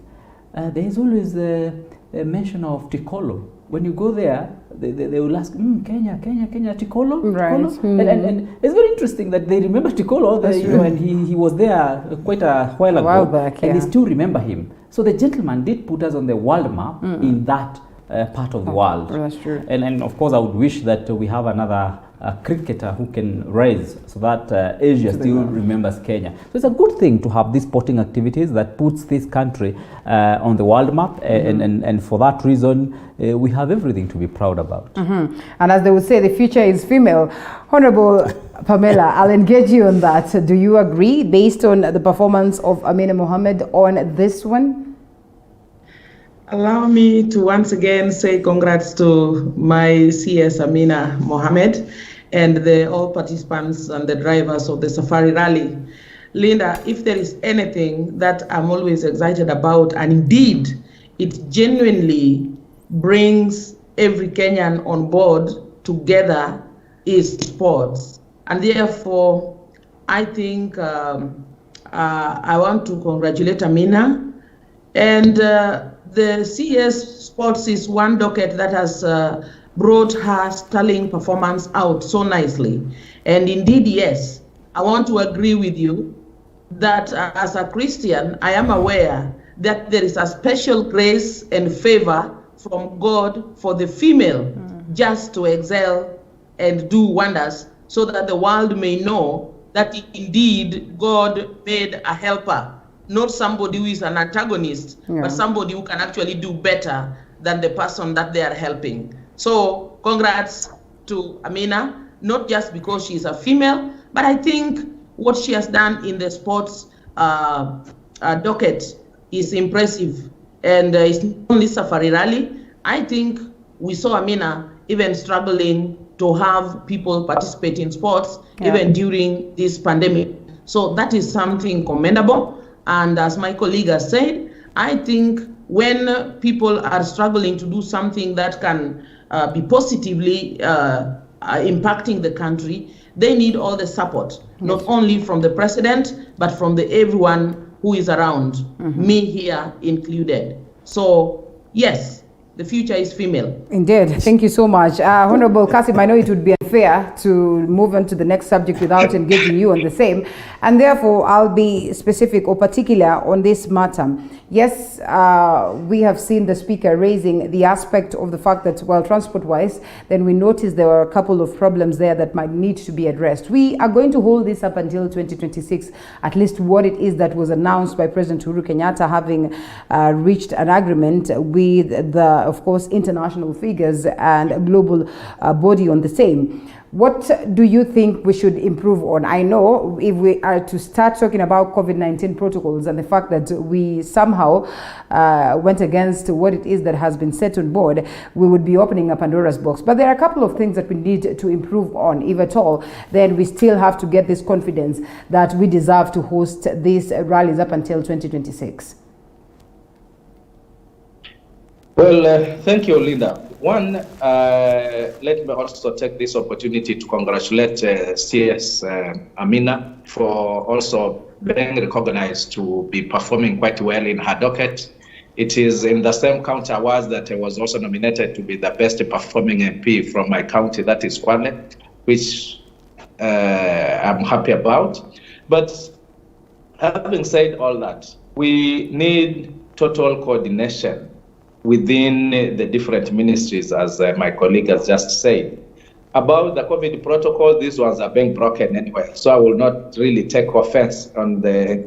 there is always a mention of Tikolo. When you go there, they will ask, Kenya, Tikolo? Right. Tikolo? And it's very interesting that they remember Tikolo, and he was there quite a while ago, back, and they still remember him. So the gentleman did put us on the world map in that part of the world. That's true. And of course, I would wish that we have another cricketer who can rise so that Asia still remembers Kenya. So it's a good thing to have these sporting activities that puts this country on the world map, and for that reason, we have everything to be proud about. And as they would say, the future is female. Honorable Pamela, I'll engage you on that. Do you agree, based on the performance of Amina Mohammed on this one? Allow me to once again say congrats to my CS Amina Mohammed and all participants and the drivers of the Safari Rally. Linda, if there is anything that I'm always excited about, and indeed it genuinely brings every Kenyan on board together, is sports. And therefore, I think I want to congratulate Amina. And the CS Sports is one docket that has brought her sterling performance out so nicely. And indeed, yes, I want to agree with you that as a Christian, I am aware that there is a special grace and favor from God for the female just to excel and do wonders, so that the world may know that indeed God made a helper, not somebody who is an antagonist, but somebody who can actually do better than the person that they are helping. So congrats to Amina, not just because she's a female, but I think what she has done in the sports docket is impressive. And it's not only Safari Rally. I think we saw Amina even struggling to have people participate in sports, even during this pandemic. So that is something commendable. And as my colleague has said, I think when people are struggling to do something that can be positively impacting the country, they need all the support, not only from the president, but from everyone who is around, me here included. So yes, the future is female. Indeed. Thank you so much. Honorable Kasim, I know it would be unfair to move on to the next subject without engaging you on the same. And therefore, I'll be specific or particular on this matter. Yes, we have seen the speaker raising the aspect of the fact that, well, transport-wise, then we noticed there were a couple of problems there that might need to be addressed. We are going to hold this up until 2026, at least what it is that was announced by President Uhuru Kenyatta, having reached an agreement with the, of course, international figures and a global body on the same. What do you think we should improve on? I know if we are to start talking about COVID-19 protocols and the fact that we somehow went against what it is that has been set on board, we would be opening a Pandora's box. But there are a couple of things that we need to improve on, if at all. Then we still have to get this confidence that we deserve to host these rallies up until 2026. Well, thank you, Linda. One, let me also take this opportunity to congratulate CS Amina for also being recognized to be performing quite well in her docket. It is in the same county awards that I was also nominated to be the best performing MP from my county, that is Kwale, which I'm happy about. But having said all that, we need total coordination within the different ministries, as my colleague has just said. About the COVID protocol, these ones are being broken anyway, so I will not really take offense on the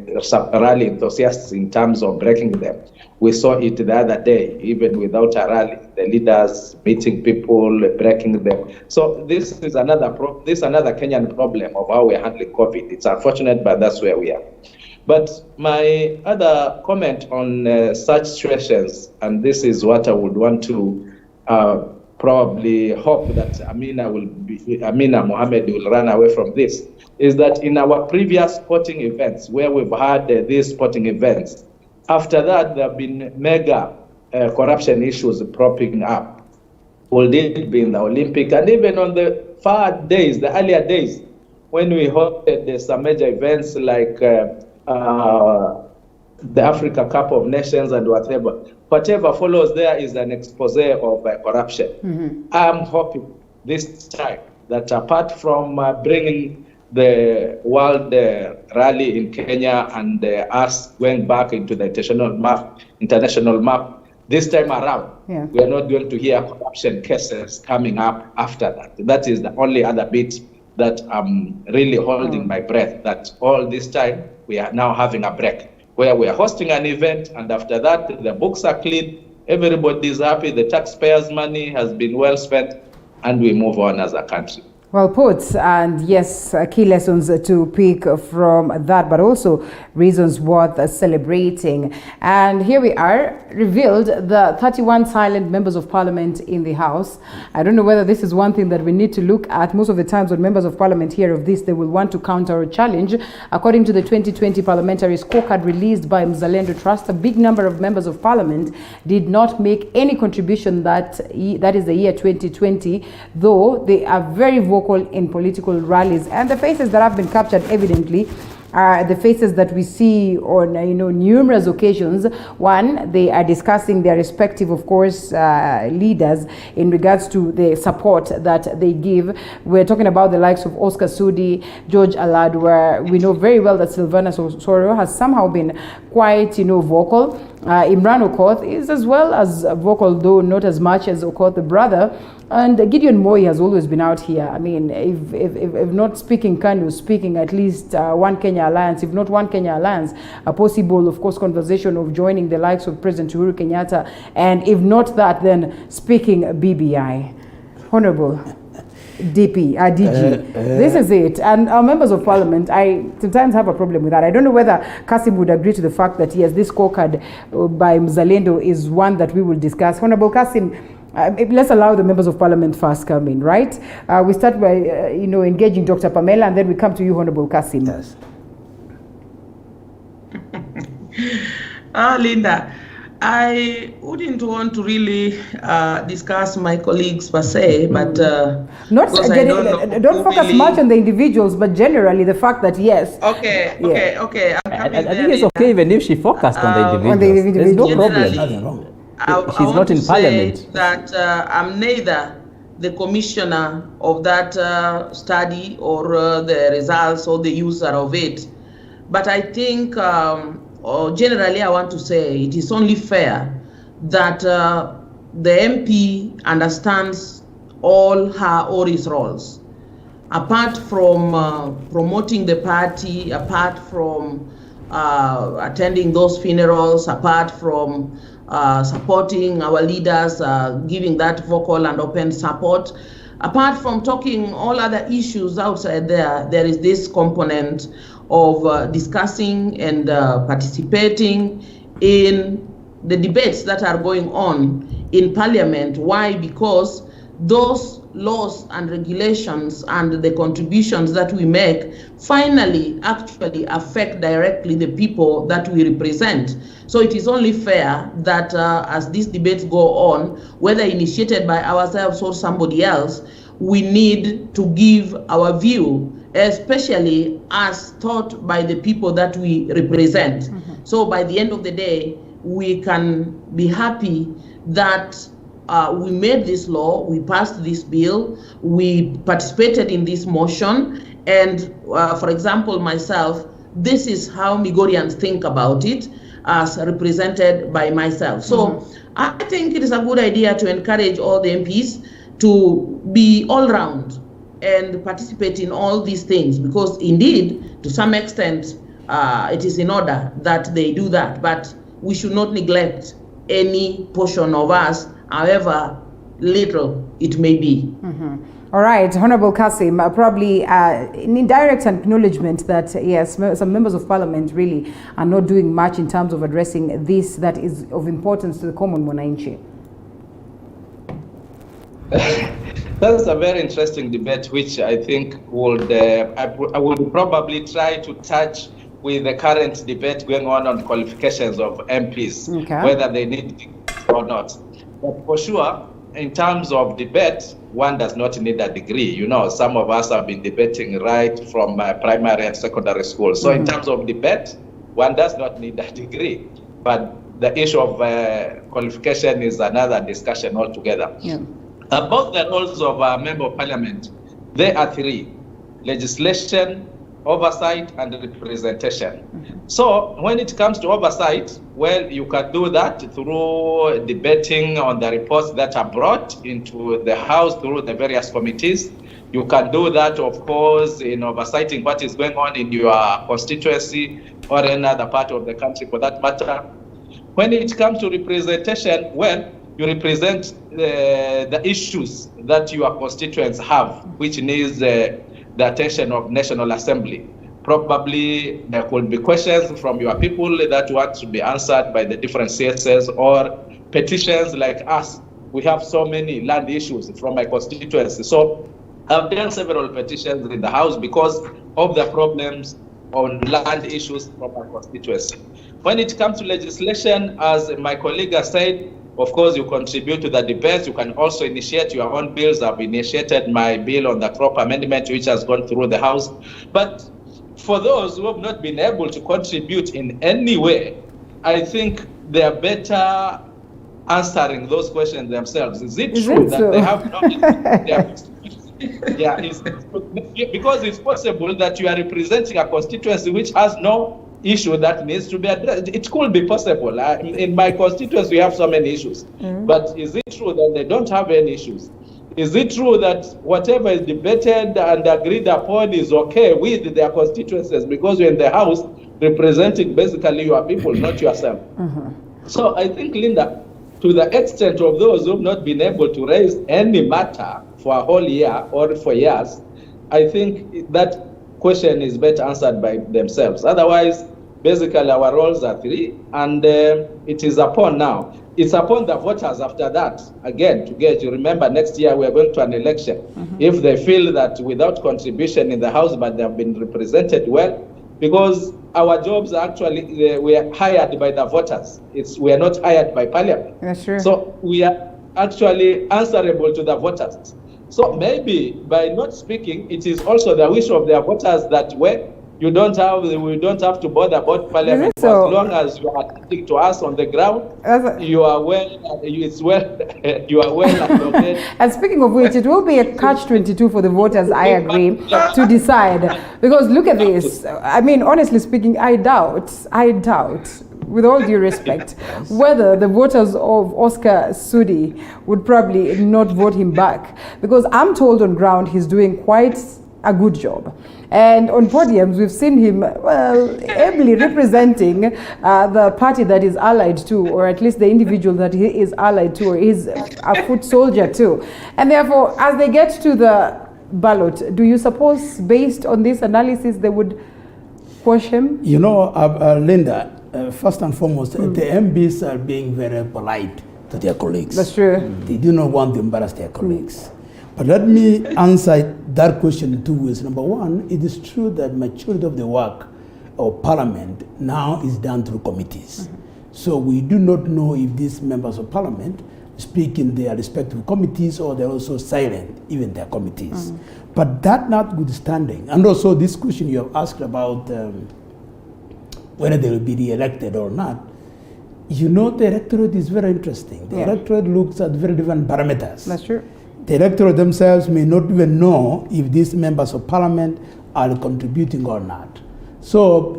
rally enthusiasts in terms of breaking them. We saw it the other day, even without a rally, the leaders meeting people, breaking them. So this is another Kenyan problem of how we're handling COVID. It's unfortunate, but that's where we are. But my other comment on such situations, and this is what I would want to probably hope that Amina Mohammed will run away from this, is that in our previous sporting events, where we've had these sporting events, after that there have been mega corruption issues propping up. Will it be in the Olympic, and even on the far days, the earlier days, when we hosted some major events like the Africa Cup of Nations and whatever follows there is an expose of corruption. I'm hoping this time that apart from bringing the world rally in Kenya and us going back into the international map, this time around, we are not going to hear corruption cases coming up after that. That is the only other bit that I'm really holding my breath, that all this time we are now having a break where we are hosting an event, and after that the books are clean, everybody is happy, the taxpayers' money has been well spent, and we move on as a country. Well put, and yes, key lessons to pick from that, but also reasons worth celebrating. And here we are, revealed the 31 silent members of parliament in the House. I don't know whether this is one thing that we need to look at. Most of the times when members of parliament hear of this, they will want to counter or challenge. According to the 2020 parliamentary scorecard released by Mzalendo Trust, a big number of members of parliament did not make any contribution that is the year 2020, though they are very vocal in political rallies, and the faces that have been captured evidently are the faces that we see on numerous occasions. One, they are discussing their respective, of course, leaders in regards to the support that they give. We're talking about the likes of Oscar Sudi, George Alad, where we know very well that Sylvana Soro has somehow been quite vocal. Imran Okoth is as well as vocal, though not as much as Okoth the brother. And Gideon Moi has always been out here. I mean, if not speaking KANU, speaking at least One Kenya Alliance, if not One Kenya Alliance, a possible, of course, conversation of joining the likes of President Uhuru Kenyatta. And if not that, then speaking BBI. Honorable DG, this is it. And our members of parliament, I sometimes have a problem with that. I don't know whether Kasim would agree to the fact that yes, this scorecard by Mzalendo is one that we will discuss. Honorable Kasim, let's allow the members of parliament first come in, right? We start by engaging Dr. Pamela, and then we come to you, Honorable Kasim. Yes. Linda, I wouldn't want to really discuss my colleagues per se, but don't focus much on the individuals, but generally the fact that yes. Okay. I think it's okay even if she focused on the individuals. There's no problem. She's not in parliament. That I'm neither the commissioner of that study or the results or the user of it, but I think. Or generally, I want to say it is only fair that the MP understands all her or his roles. Apart from promoting the party, apart from attending those funerals, apart from supporting our leaders, giving that vocal and open support, apart from talking all other issues outside there is this component of discussing and participating in the debates that are going on in Parliament. Why? Because those laws and regulations and the contributions that we make finally actually affect directly the people that we represent. So it is only fair that as these debates go on, whether initiated by ourselves or somebody else, we need to give our view, especially as taught by the people that we represent. So by the end of the day, we can be happy that we made this law, we passed this bill, we participated in this motion, and for example, myself, this is how Migorians think about it as represented by myself. So I think it is a good idea to encourage all the MPs to be all round and participate in all these things, because indeed, to some extent, it is in order that they do that, but we should not neglect any portion of us, however little it may be. All right, Honorable Kasim, probably an indirect acknowledgement that yes, some members of parliament really are not doing much in terms of addressing this that is of importance to the common mwananchi. That's a very interesting debate, which I think would I would probably try to touch with the current debate going on qualifications of MPs, whether they need it or not. But for sure, in terms of debate, one does not need a degree. You know, some of us have been debating right from primary and secondary school. So in terms of debate, one does not need a degree. But the issue of qualification is another discussion altogether. About the roles of a member of parliament, there are three: legislation, oversight, and representation. So when it comes to oversight, well, you can do that through debating on the reports that are brought into the House through the various committees. You can do that, of course, in oversighting what is going on in your constituency or any other part of the country for that matter. When it comes to representation, well, you represent the issues that your constituents have, which needs the attention of National Assembly. Probably there could be questions from your people that want to be answered by the different CSS, or petitions like us. We have so many land issues from my constituency. So I've done several petitions in the House because of the problems on land issues from my constituency. When it comes to legislation, as my colleague has said, of course, you contribute to the debates. You can also initiate your own bills. I've initiated my bill on the crop amendment, which has gone through the House. But for those who have not been able to contribute in any way, I think they are better answering those questions themselves. Is it true that they have knowledge? Because it's possible that you are representing a constituency which has no issue that needs to be addressed. It could be possible. In my constituency, we have so many issues. But is it true that they don't have any issues? Is it true that whatever is debated and agreed upon is okay with their constituencies because you're in the House representing basically your people, not yourself? So I think, Linda, to the extent of those who have not been able to raise any matter for a whole year or for years, I think that question is better answered by themselves. Otherwise, basically our roles are three, and it is upon now. It's upon the voters after that, again, to get, you remember next year we are going to an election. If they feel that without contribution in the House, but they have been represented well, because our jobs are actually, we are hired by the voters. We are not hired by Parliament. That's true. So we are actually answerable to the voters. So maybe by not speaking, it is also the wish of their voters that we don't have to bother about Parliament so? as long as you are talking to us on the ground. You are well. You are well. And speaking of which, it will be a catch-22 for the voters, I agree, to decide. Because look at this. I mean, honestly speaking, I doubt, with all due respect, whether the voters of Oscar Sudi would probably not vote him back. Because I'm told on ground he's doing quite a good job. And on podiums, we've seen him, well, ably representing the party that is allied to, or at least the individual that he is allied to, or is a foot soldier to. And therefore, as they get to the ballot, do you suppose, based on this analysis, they would quash him? You know, Linda, first and foremost, the MPs are being very polite to their colleagues. That's true. They do not want to embarrass their colleagues. But let me answer that question in two ways. Number one, it is true that majority of the work of Parliament now is done through committees. So we do not know if these members of Parliament speak in their respective committees or they're also silent, even their committees. But that notwithstanding, and also this question you have asked about whether they will be re-elected or not, you know, the electorate is very interesting. The electorate looks at very different parameters. That's true. The electorate themselves may not even know if these members of Parliament are contributing or not. So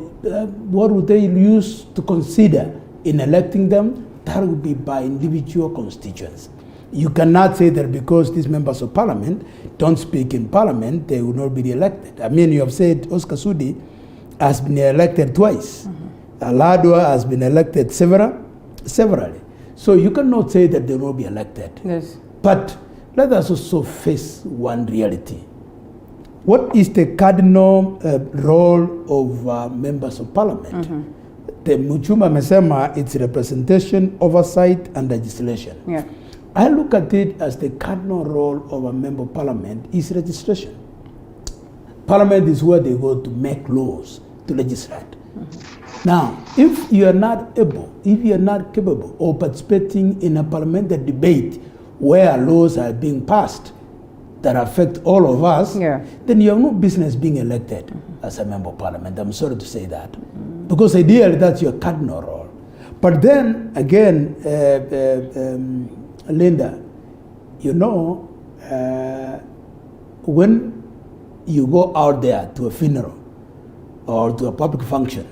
what would they use to consider in electing them? That would be by individual constituents. You cannot say that because these members of Parliament don't speak in Parliament, they will not be re-elected. I mean, you have said Oscar Sudi has been elected twice. Aladwa has been elected severally. So you cannot say that they will not be elected. Yes. But let us also face one reality. What is the cardinal role of members of Parliament? The Muchuma Mesema, it's representation, oversight, and legislation. Yeah. I look at it as the cardinal role of a member of Parliament is registration. Parliament is where they go to make laws, to legislate. Now, if you are not able, if you are not capable of participating in a parliamentary debate where laws are being passed that affect all of us, then you have no business being elected as a member of Parliament. I'm sorry to say that. Because ideally, that's your cardinal role. But then, again, Linda, you know, when you go out there to a funeral or to a public function,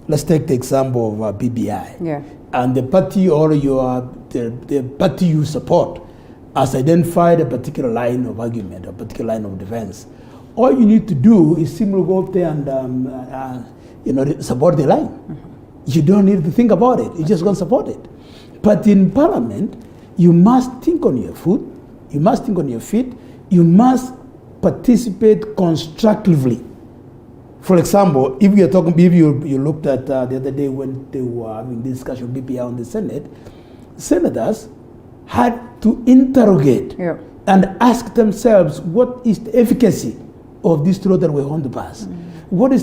let's take the example of BBI, and the party or the party you support has identified a particular line of argument, a particular line of defense. All you need to do is simply go up there and support the line. You don't need to think about it. You just go and support it. But in Parliament, you must think on your foot. You must think on your feet. You must participate constructively. For example, if you are talking, if you looked at the other day when they were having this discussion with BPI on the Senate, senators had to interrogate and ask themselves what is the efficacy of this law that we're going to pass. What are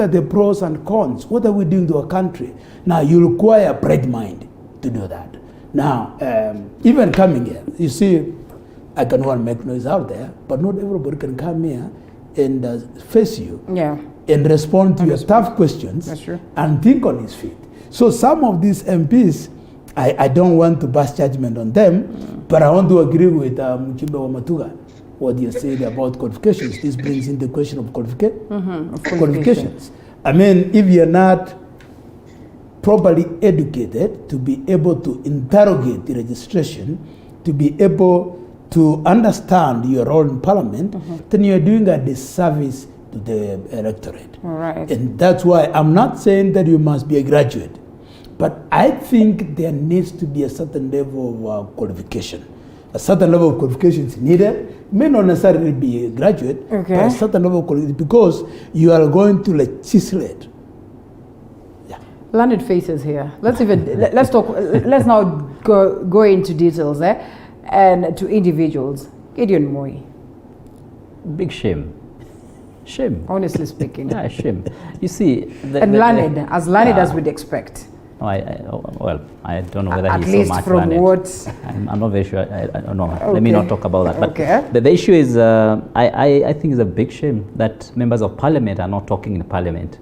the pros and cons? What are we doing to our country? Now, you require a bright mind to do that. Now, even coming here, you see, I can want to make noise out there, but not everybody can come here and face you and respond to your tough questions and think on his feet. So some of these MPs, I don't want to pass judgment on them, but I want to agree with Mchimba Wamatuga, what you said about qualifications. This brings in the question of qualifications. I mean, if you're not properly educated to be able to interrogate the registration, to be able to understand your role in parliament, then you're doing a disservice to the electorate. All right. And that's why I'm not saying that you must be a graduate, but I think there needs to be a certain level of qualification. A certain level of qualification is needed. It may not necessarily be a graduate, but a certain level of qualification, because you are going to legislate. Landed faces here. Let's talk. Let's now go into details and to individuals. Gideon Moi. Big shame. Shame. Honestly speaking. Yeah, shame. You see, learned as we'd expect. Well, I don't know whether at he's least so much from learned. What I'm not very sure. I don't know. Okay. Let me not talk about that. But the issue is, I think it's a big shame that members of parliament are not talking in parliament.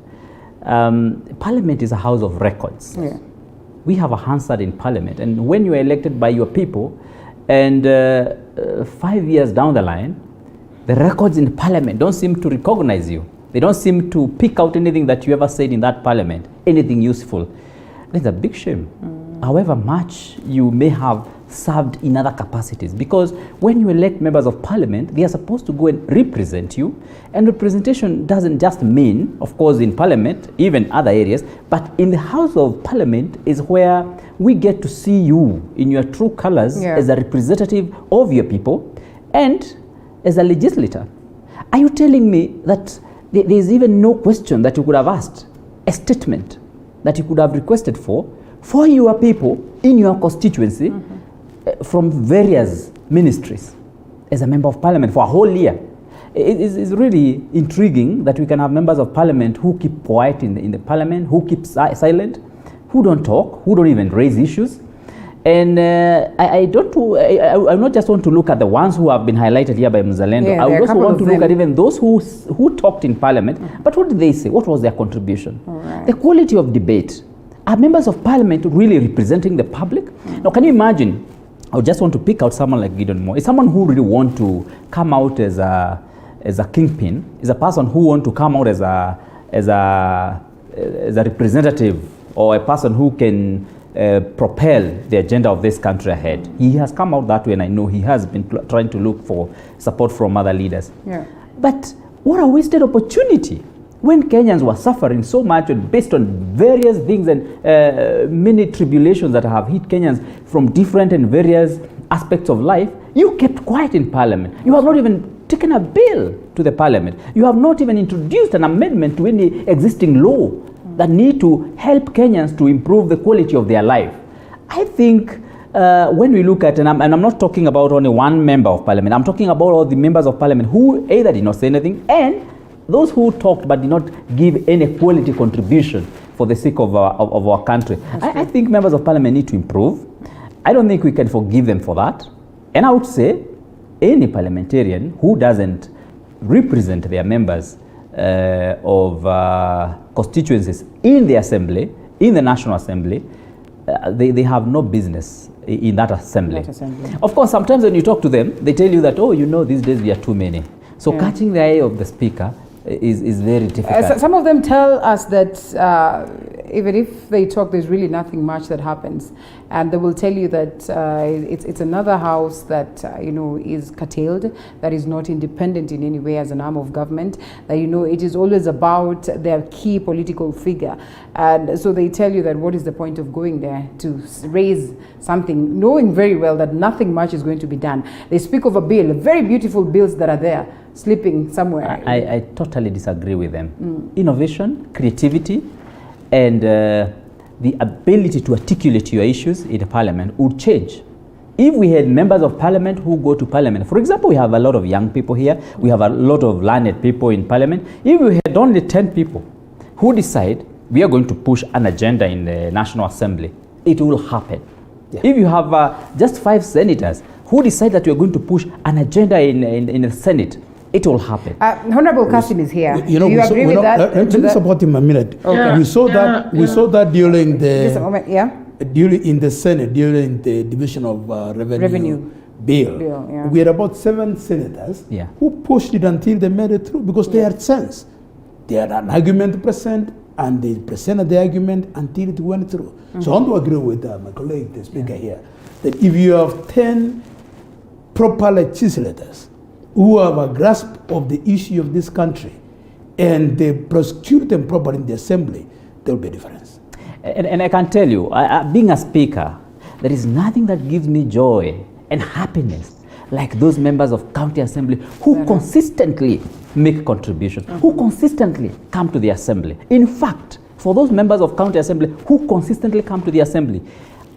Parliament is a house of records. Yeah. We have a Hansard in parliament, and when you are elected by your people, and 5 years down the line, the records in parliament don't seem to recognize you. They don't seem to pick out anything that you ever said in that parliament, anything useful. That's a big shame. However much you may have served in other capacities, because when you elect members of parliament, they are supposed to go and represent you, and representation doesn't just mean, of course, in parliament, even other areas, but in the house of parliament is where we get to see you in your true colors as a representative of your people and as a legislator. Are you telling me that there is even no question that you could have asked, a statement that you could have requested for your people in your constituency from various ministries as a member of parliament for a whole year? It is really intriguing that we can have members of parliament who keep quiet in the parliament, who keep silent, who don't talk, who don't even raise issues. And I not just want to look at the ones who have been highlighted here by Mzalendo. Yeah, I would also want to look at even those who talked in parliament. But what did they say? What was their contribution? The quality of debate. Are members of parliament really representing the public? Now, can you imagine? I just want to pick out someone like Gideon Moi. Is someone who really want to come out as a kingpin? Is a person who want to come out as a representative, or a person who can propel the agenda of this country ahead? He has come out that way, and I know he has been trying to look for support from other leaders. But what a wasted opportunity when Kenyans were suffering so much based on various things and many tribulations that have hit Kenyans from different and various aspects of life. You kept quiet in parliament. You have not even taken a bill to the parliament. You have not even introduced an amendment to any existing law that need to help Kenyans to improve the quality of their life. I think when we look at, and I'm not talking about only one member of parliament, I'm talking about all the members of parliament who either did not say anything, and those who talked but did not give any quality contribution for the sake of our country. I think members of parliament need to improve. I don't think we can forgive them for that. And I would say any parliamentarian who doesn't represent their members of constituencies in the assembly, in the National Assembly, they have no business in that assembly. Of course, sometimes when you talk to them, they tell you that, oh, these days we are too many. So catching the eye of the speaker is very difficult. Some of them tell us that even if they talk, there's really nothing much that happens, and they will tell you that it's another house that is curtailed, that is not independent in any way as an arm of government, that it is always about their key political figure, and so they tell you that what is the point of going there to raise something, knowing very well that nothing much is going to be done. They speak of a bill, very beautiful bills that are there, sleeping somewhere. I totally disagree with them. Innovation, creativity, and the ability to articulate your issues in the parliament would change. If we had members of parliament who go to parliament, for example, we have a lot of young people here, we have a lot of learned people in parliament. If we had only 10 people who decide we are going to push an agenda in the National Assembly, it will happen. If you have just 5 senators who decide that we are going to push an agenda in the Senate, it will happen. Honorable Kasim is here. Do you agree with that? Let me support him a minute. Okay. We saw that during the just a moment, in the Senate during the division of revenue bill. We had about 7 senators who pushed it until they made it through because they had sense. They had an argument to present. and they presented the argument until it went through. So I want to agree with my colleague, the speaker here, that if you have 10 proper legislators who have a grasp of the issue of this country and they prosecute them properly in the assembly, there will be a difference. And I can tell you, being a speaker, there is nothing that gives me joy and happiness like those members of county assembly who consistently make contributions, who consistently come to the assembly. In fact, for those members of county assembly who consistently come to the assembly,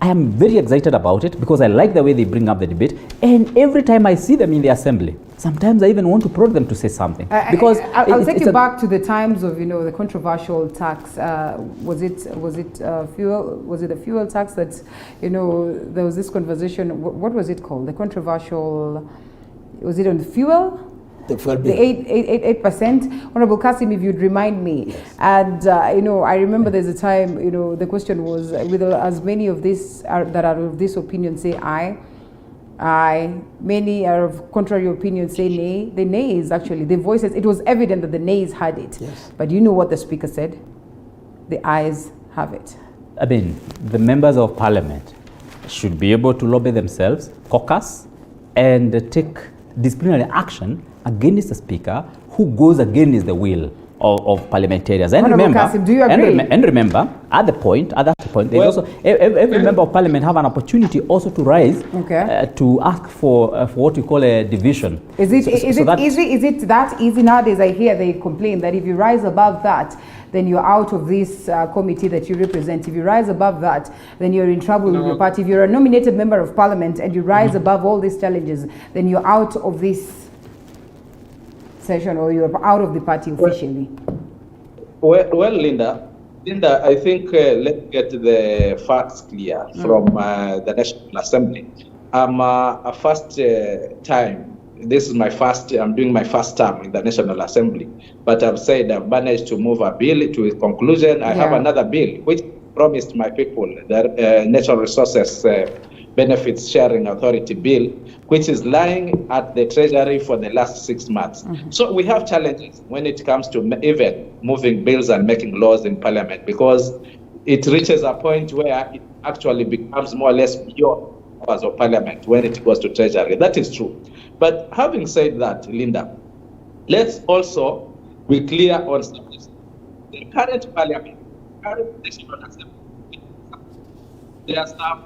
I am very excited about it because I like the way they bring up the debate, and every time I see them in the assembly, sometimes I even want to prod them to say something. Because I'll take you back to the times of, the controversial tax. Was it fuel? Was it the fuel tax that, there was this conversation? What was it called? The controversial. Was it on fuel? The 8%. Honorable Kasim, if you'd remind me. Yes. And I remember there's a time, the question was, with as many of this that are of this opinion say aye, many are of contrary opinion say nay. The nays, actually, the voices, it was evident that the nays had it. Yes. But you know what the speaker said? The ayes have it. I mean, the members of parliament should be able to lobby themselves, caucus, and take disciplinary action against the speaker who goes against the will of parliamentarians. And Honorable Kasim, do you agree? And remember, at that point, there's also every member of parliament have an opportunity also to rise to ask for what we call a division. Is it that easy nowadays? I hear they complain that if you rise above that, then you're out of this committee that you represent. If you rise above that, then you're in trouble with your party. If you're a nominated member of parliament and you rise above all these challenges, then you're out of this session, or you're out of the party officially. Well, Linda, I think let's get the facts clear from the National Assembly. I'm a first time. This is I'm doing my first term in the National Assembly, but I've said I've managed to move a bill to its conclusion. I have another bill which promised my people, the Natural Resources Benefits Sharing Authority bill, which is lying at the Treasury for the last 6 months. So we have challenges when it comes to even moving bills and making laws in Parliament, because it reaches a point where it actually becomes more or less beyond powers of Parliament when it goes to Treasury. That is true. But having said that, Linda, let's also be clear on something. The current Parliament, current National Assembly, their staff.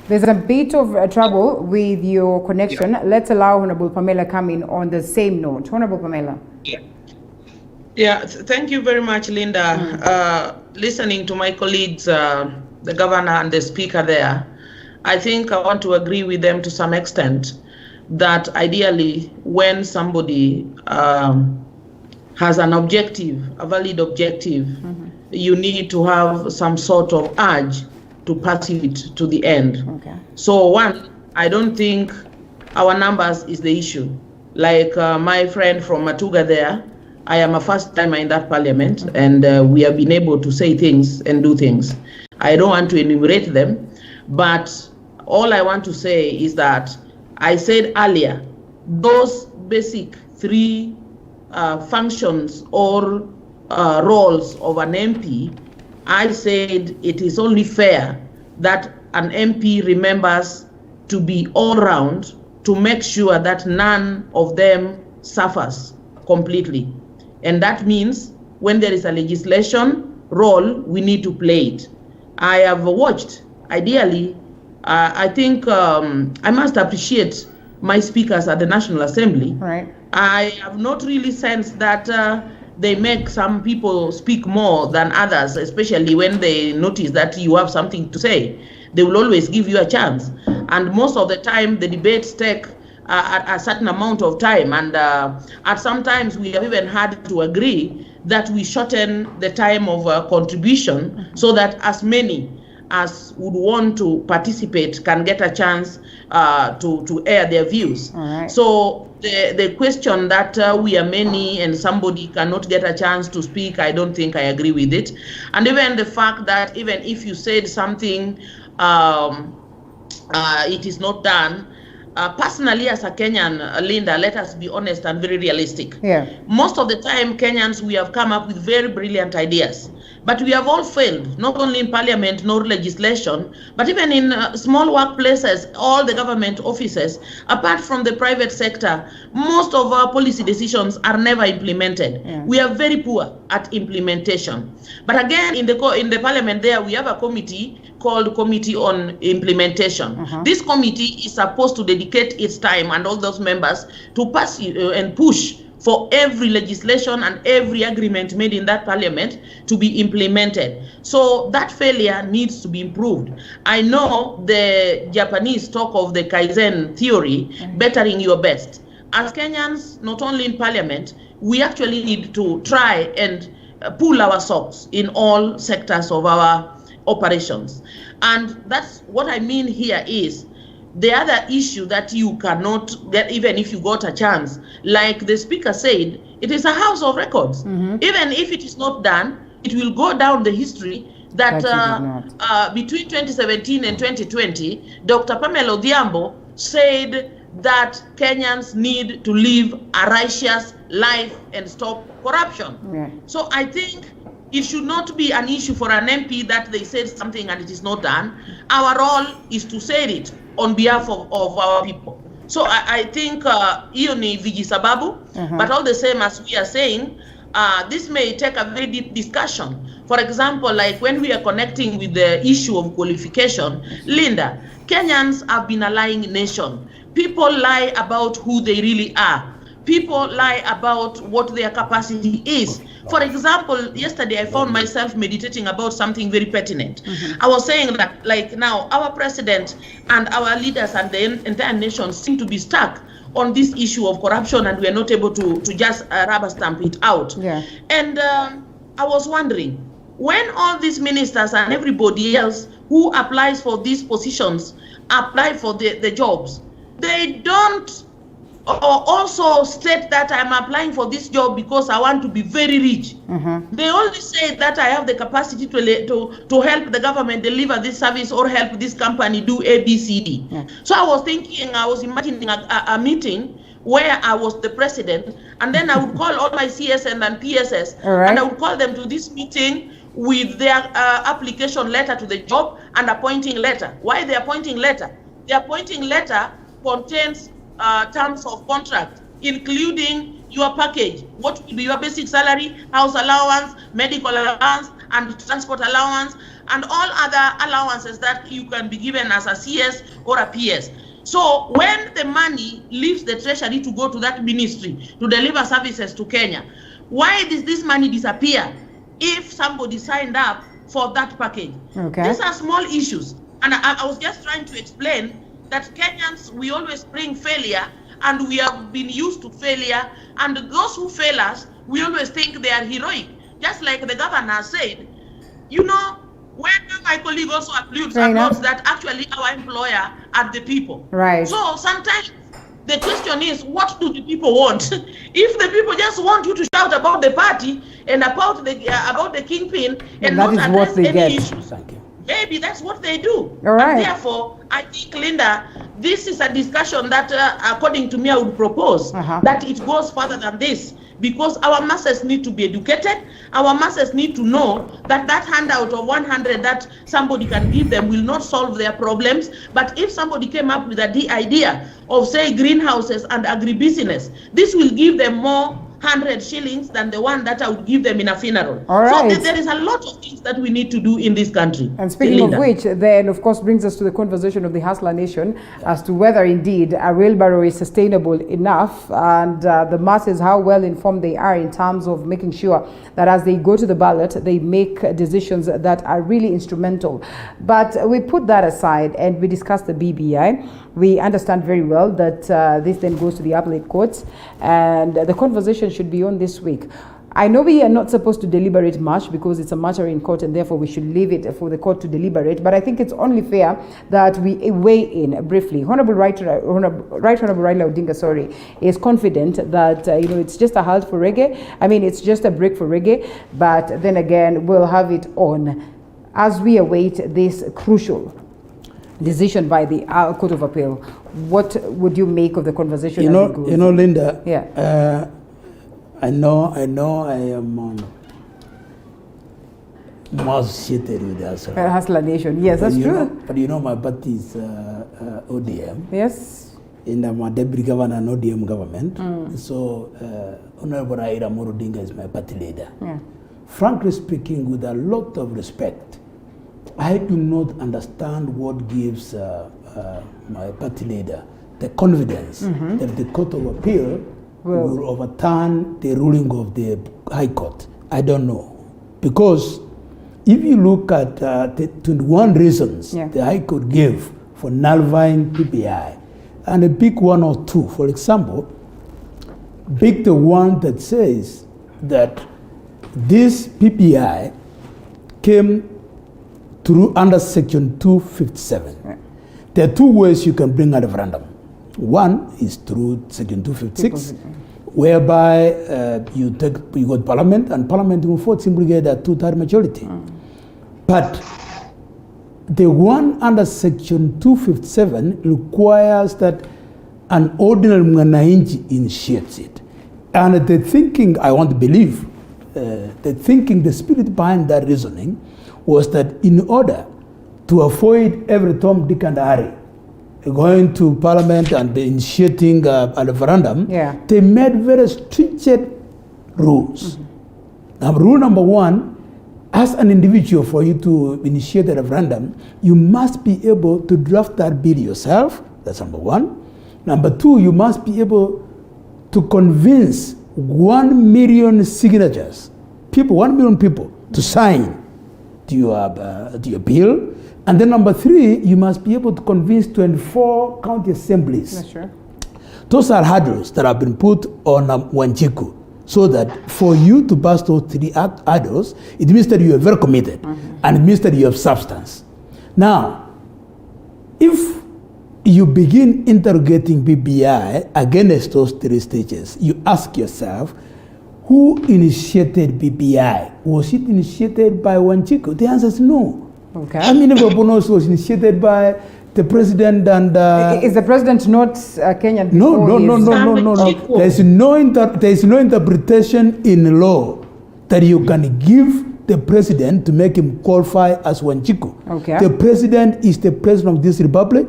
There's a bit of trouble with your connection. Let's allow Honorable Pamela come in on the same note. Honorable Pamela. Thank you very much, Linda. Listening to my colleagues, the governor and the speaker there, I think I want to agree with them to some extent that ideally when somebody has an objective, a valid objective, you need to have some sort of urge to pursue it to the end. So one, I don't think our numbers is the issue. Like my friend from Matuga there, I am a first timer in that parliament, and we have been able to say things and do things. I don't want to enumerate them, but all I want to say is that I said earlier, those basic three functions or roles of an MP, I said it is only fair that an MP remembers to be all round to make sure that none of them suffers completely. And that means when there is a legislation role, we need to play it. I have watched, ideally, I think I must appreciate my speakers at the National Assembly. I have not really sensed that they make some people speak more than others, especially when they notice that you have something to say. They will always give you a chance. And most of the time, the debates take a certain amount of time. And at some times, we have even had to agree that we shorten the time of contribution so that as many as would want to participate can get a chance to air their views. So the question that we are many and somebody cannot get a chance to speak, I don't think I agree with it. And even the fact that even if you said something, it is not done, personally as a Kenyan, Linda, let us be honest and very realistic. Yeah. Most of the time, Kenyans, we have come up with very brilliant ideas. But we have all failed, not only in parliament nor legislation, but even in small workplaces, all the government offices, apart from the private sector, most of our policy decisions are never implemented. Yeah. We are very poor at implementation. But again, in the parliament there, we have a committee called Committee on Implementation. This committee is supposed to dedicate its time and all those members to pass and push for every legislation and every agreement made in that parliament to be implemented. So that failure needs to be improved. I know the Japanese talk of the Kaizen theory, bettering your best. As Kenyans, not only in parliament, we actually need to try and pull our socks in all sectors of our operations. And that's what I mean here is the other issue that you cannot get, even if you got a chance, like the speaker said, it is a house of records. Even if it is not done, it will go down the history that between 2017 and 2020, Dr. Pamela Odhiambo said that Kenyans need to live a righteous life and stop corruption. Yeah. So I think it should not be an issue for an MP that they said something and it is not done. Our role is to say it on behalf of our people. So I think hiyo ni vijisababu, but all the same, as we are saying, this may take a very deep discussion. For example, like when we are connecting with the issue of qualification, Linda, Kenyans have been a lying nation. People lie about who they really are. People lie about what their capacity is. For example, yesterday I found myself meditating about something very pertinent. I was saying that, like, now our president and our leaders and the entire nation seem to be stuck on this issue of corruption, and we are not able to just rubber stamp it out. Yeah. And I was wondering, when all these ministers and everybody else who applies for these positions apply for the jobs, they don't also state that I'm applying for this job because I want to be very rich. They only say that I have the capacity to help the government deliver this service or help this company do A, B, C, D. Yeah. So I was thinking, I was imagining a meeting where I was the president, and then I would call all my CSN and PSS, and I would call them to this meeting with their application letter to the job and appointing letter. Why the appointing letter? The appointing letter contains terms of contract, including your package, what will be your basic salary, house allowance, medical allowance, and transport allowance, and all other allowances that you can be given as a CS or a PS. So when the money leaves the treasury to go to that ministry to deliver services to Kenya, why does this money disappear if somebody signed up for that package? These are small issues, and I was just trying to explain that Kenyans, we always bring failure, and we have been used to failure, and those who fail us, we always think they are heroic. Just like the governor said, you know, when my colleague also applauds that actually our employer are the people. Right. So sometimes the question is, what do the people want? If the people just want you to shout about the party and about the kingpin and not address any issues, maybe that's what they do. All right. And therefore, I think, Linda, this is a discussion that, according to me, I would propose that it goes further than this, because our masses need to be educated. Our masses need to know that that handout of 100 that somebody can give them will not solve their problems. But if somebody came up with the idea of, say, greenhouses and agribusiness, this will give them more 100 shillings than the one that I would give them in a funeral. All right. So there is a lot of things that we need to do in this country. And speaking of which, then of course brings us to the conversation of the Hustler Nation as to whether indeed a wheelbarrow is sustainable enough, and the masses, how well informed they are in terms of making sure that as they go to the ballot, they make decisions that are really instrumental. But we put that aside and we discuss the BBI. We understand very well that this then goes to the appellate courts, and the conversation should be on this week. I know we are not supposed to deliberate much because it's a matter in court, and therefore we should leave it for the court to deliberate. But I think it's only fair that we weigh in briefly. Honorable Right Honorable Raila Odinga, is confident that it's just a halt for reggae. I mean, it's just a break for reggae. But then again, we'll have it on as we await this crucial decision by the Court of Appeal. What would you make of the conversation? You know, Linda. Yeah. I know. I am more associated with the Hustler. Hustler Nation. Yes, that's true. But my party is ODM. Yes. And I'm a deputy governor in ODM government. So Honorable Raila Amolo Odinga is my party leader. Yeah. Frankly speaking, with a lot of respect, I do not understand what gives my party leader the confidence that the Court of Appeal will overturn the ruling of the High Court. I don't know. Because if you look at the 21 reasons the High Court gave for nullifying PPI, and a big one or two, for example, pick the one that says that this PPI came through under Section 257. There are two ways you can bring a referendum. One is through Section 256, whereby you go to Parliament, and Parliament will vote simply get a two-third majority. But the one under Section 257 requires that an ordinary mwananchi initiates it. And the thinking, I want to believe, the spirit behind that reasoning was that in order to avoid every Tom, Dick and Harry going to Parliament and initiating a referendum, they made very stringent rules. Now, rule number one, as an individual, for you to initiate a referendum, you must be able to draft that bill yourself. That's number one. Number two, you must be able to convince 1 million signatures, 1 million people, to sign to your bill. And then number three, you must be able to convince 24 county assemblies. That's true. Those are hurdles that have been put on Wanjiku, so that for you to pass those three hurdles, it means that you are very committed, and it means that you have substance. Now, if you begin interrogating BBI against those three stages, you ask yourself, who initiated BBI? Was it initiated by Wanjiku? The answer is no. Okay. I mean, everyone knows it was initiated by the president and... is the president not Kenyan? No. There is no interpretation in law that you can give the president to make him qualify as Wanjiku. Okay. The president is the president of this republic.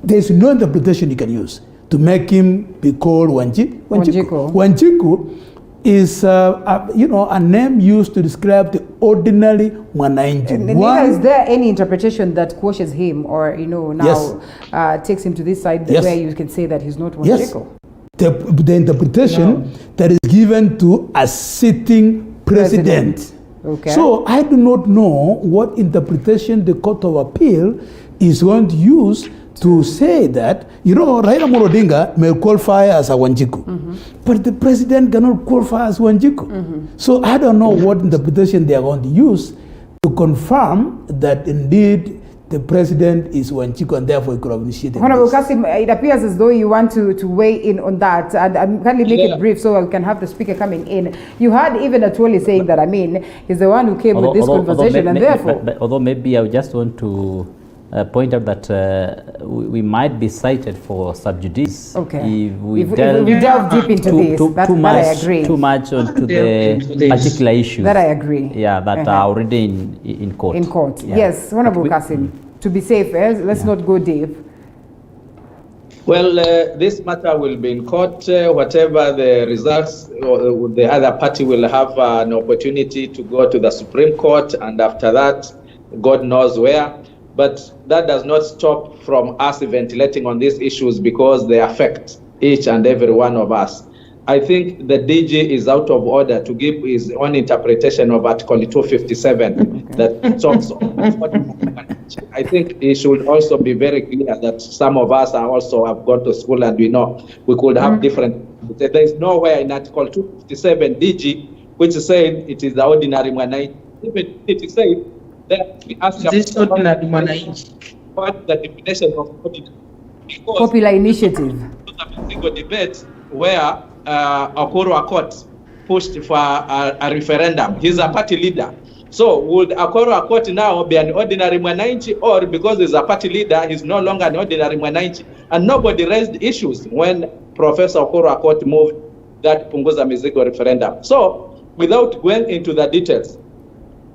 There is no interpretation you can use to make him be called Wanjiku. Wanjiku is a name used to describe the ordinary mwananchi. Is there any interpretation that quashes him, or takes him to this side where you can say that he's not Wanjiku? Yes. The interpretation that is given to a sitting president. Okay. So I do not know what interpretation the Court of Appeal is going to use to say that, Raila Amolo Odinga may qualify as a Wanjiku, but the president cannot qualify as Wanjiku. So I don't know what interpretation they are going to use to confirm that indeed the president is Wanjiku and therefore he could have initiated Honorable this. Kasim, it appears as though you want to weigh in on that, and kindly make it brief so we can have the speaker coming in. You had even Atwoli saying that, he's the one who came with this conversation, and therefore... Although maybe I just want to point out that we might be cited for sub judice if we delve deep into this. I agree. Too much onto the particular issues. That I agree. Yeah, that are already in court. In court, yes. Honorable Kasim, to be safe, let's not go deep. Well, this matter will be in court. Whatever the results, the other party will have an opportunity to go to the Supreme Court, and after that, God knows where. But that does not stop from us ventilating on these issues, because they affect each and every one of us. I think the DG is out of order to give his own interpretation of Article 257 that talks about. I think he should also be very clear that some of us are also have gone to school, and we know we could have different. There is nowhere in Article 257 DG which is saying it is the ordinary mwananchi. Even it is saying that we ask this ordinary mwananchi. What the definition of ordinary? Popular initiative. Single debate where Okoro Akot pushed for a referendum. He's a party leader. So would Akoro Akot now be an ordinary Mwananchi, or because he's a party leader, he's no longer an ordinary Mwananchi? And nobody raised issues when Professor Akoro Akot moved that Punguza Mizigo referendum. So without going into the details,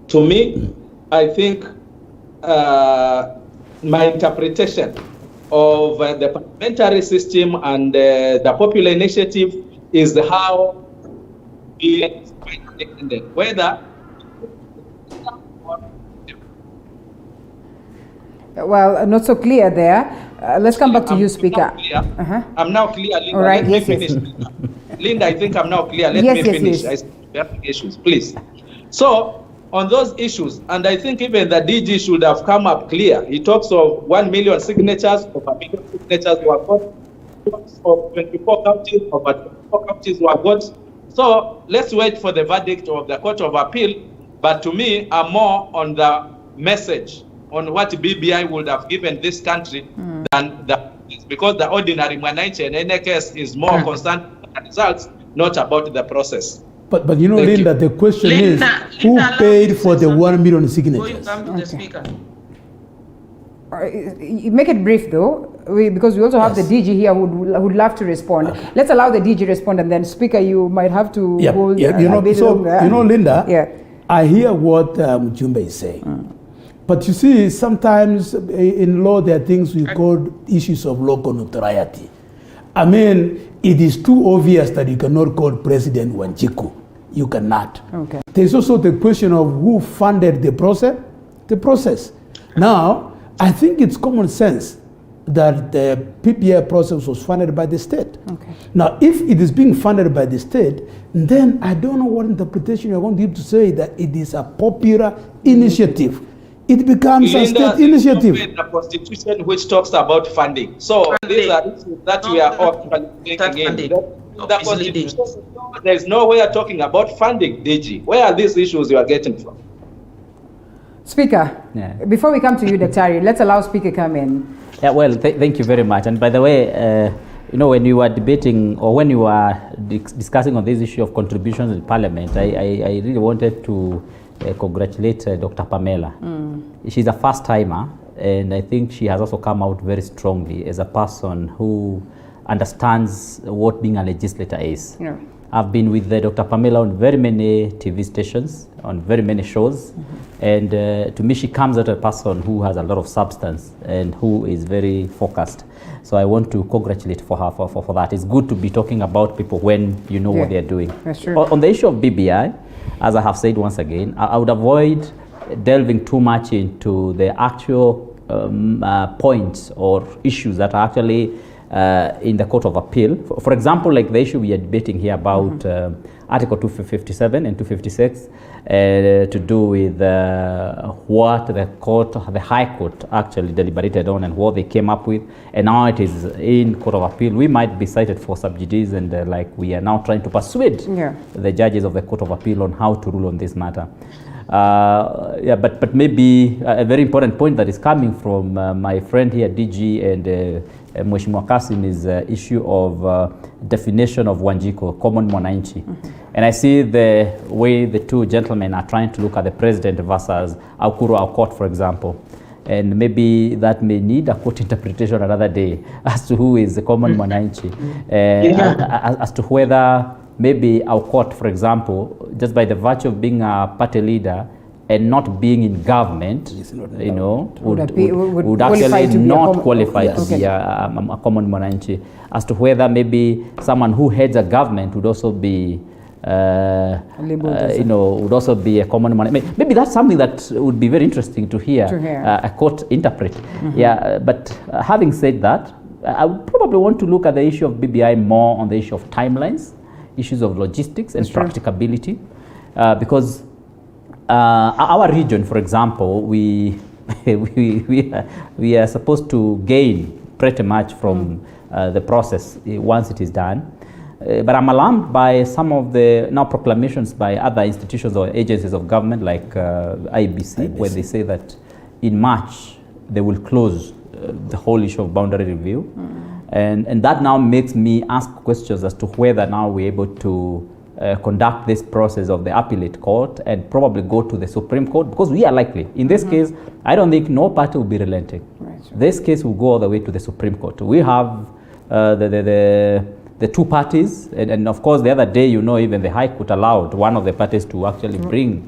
to me, I think my interpretation of the parliamentary system and the popular initiative is how it is ended. Whether well, not so clear there. Let's come back to you, Speaker. I'm now clear, Linda. All right, Let me finish. Linda, I think I'm now clear. Let me finish. Yes. I have issues, please. So, on those issues, and I think even the DG should have come up clear. He talks of 1 million signatures, of 1 million signatures were got, of 24 counties, over 24 counties were got. So, let's wait for the verdict of the Court of Appeal. But to me, I'm more on the message on what BBI would have given this country than the, because the ordinary Mwananchi in any case is more concerned with the results, not about the process. But you know, Linda, the question is, who paid for the 1 million signatures? Come to the speaker. Make it brief though, because we also have the DG here who would love to respond. Okay. Let's allow the DG respond, and then Speaker, you might have to hold you know, a bit so, longer. You know, Linda, I hear what Mjumbe is saying. But you see, sometimes in law there are things we call issues of local notoriety. I mean, it is too obvious that you cannot call President Wanjiku. You cannot. Okay. There's also the question of who funded the process. Now, I think it's common sense that the PPI process was funded by the state. Okay. Now, if it is being funded by the state, then I don't know what interpretation you're going to give to say that it is a popular initiative. It becomes a state initiative. The Constitution which talks about funding. So these are issues that we are all taking in. The Constitution, there is no way of talking about funding, DG. Where are these issues you are getting from? Speaker, before we come to you, Daktari, let's allow Speaker come in. Yeah, well, thank you very much. And by the way, you know, when you were debating or when you were discussing on this issue of contributions in Parliament, I really wanted to congratulate Dr. Pamela. She's a first-timer, and I think she has also come out very strongly as a person who understands what being a legislator is. Yeah. I've been with Dr. Pamela on very many TV stations, on very many shows, and to me she comes out as a person who has a lot of substance and who is very focused. So I want to congratulate for her for that. It's good to be talking about people when you know what they're doing. That's true. On the issue of BBI, as I have said once again, I would avoid delving too much into the actual points or issues that are actually in the Court of Appeal. For example, like the issue we are debating here about Article 257 and 256 to do with what the High Court actually deliberated on and what they came up with, and now it is in Court of Appeal. We might be cited for sub judice, and like we are now trying to persuade the judges of the Court of Appeal on how to rule on this matter. But maybe a very important point that is coming from my friend here, DG, and Mheshimiwa Kasim, is issue of definition of Wanjiku, common Mwananchi. And I see the way the two gentlemen are trying to look at the president versus Aukuru Aukot, for example. And maybe that may need a court interpretation another day as to who is the common Mwananchi. As to whether maybe Aukot, for example, just by the virtue of being a party leader and not being in government, you know, would actually not qualify to be a common Mwananchi. As to whether maybe someone who heads a government would also be, would also be a common Mwananchi. Maybe that's something that would be very interesting to hear a court interpret. But having said that, I would probably want to look at the issue of BBI more on the issue of timelines, issues of logistics and practicability, because our region, for example, we are supposed to gain pretty much from the process once it is done. But I'm alarmed by some of the now proclamations by other institutions or agencies of government like IBC, where they say that in March they will close the whole issue of boundary review. And that now makes me ask questions as to whether now we're able to conduct this process of the appellate court and probably go to the Supreme Court, because we are likely. In this case, I don't think no party will be relenting. Right. This case will go all the way to the Supreme Court. We have the two parties, and of course the other day, even the High Court allowed one of the parties to actually bring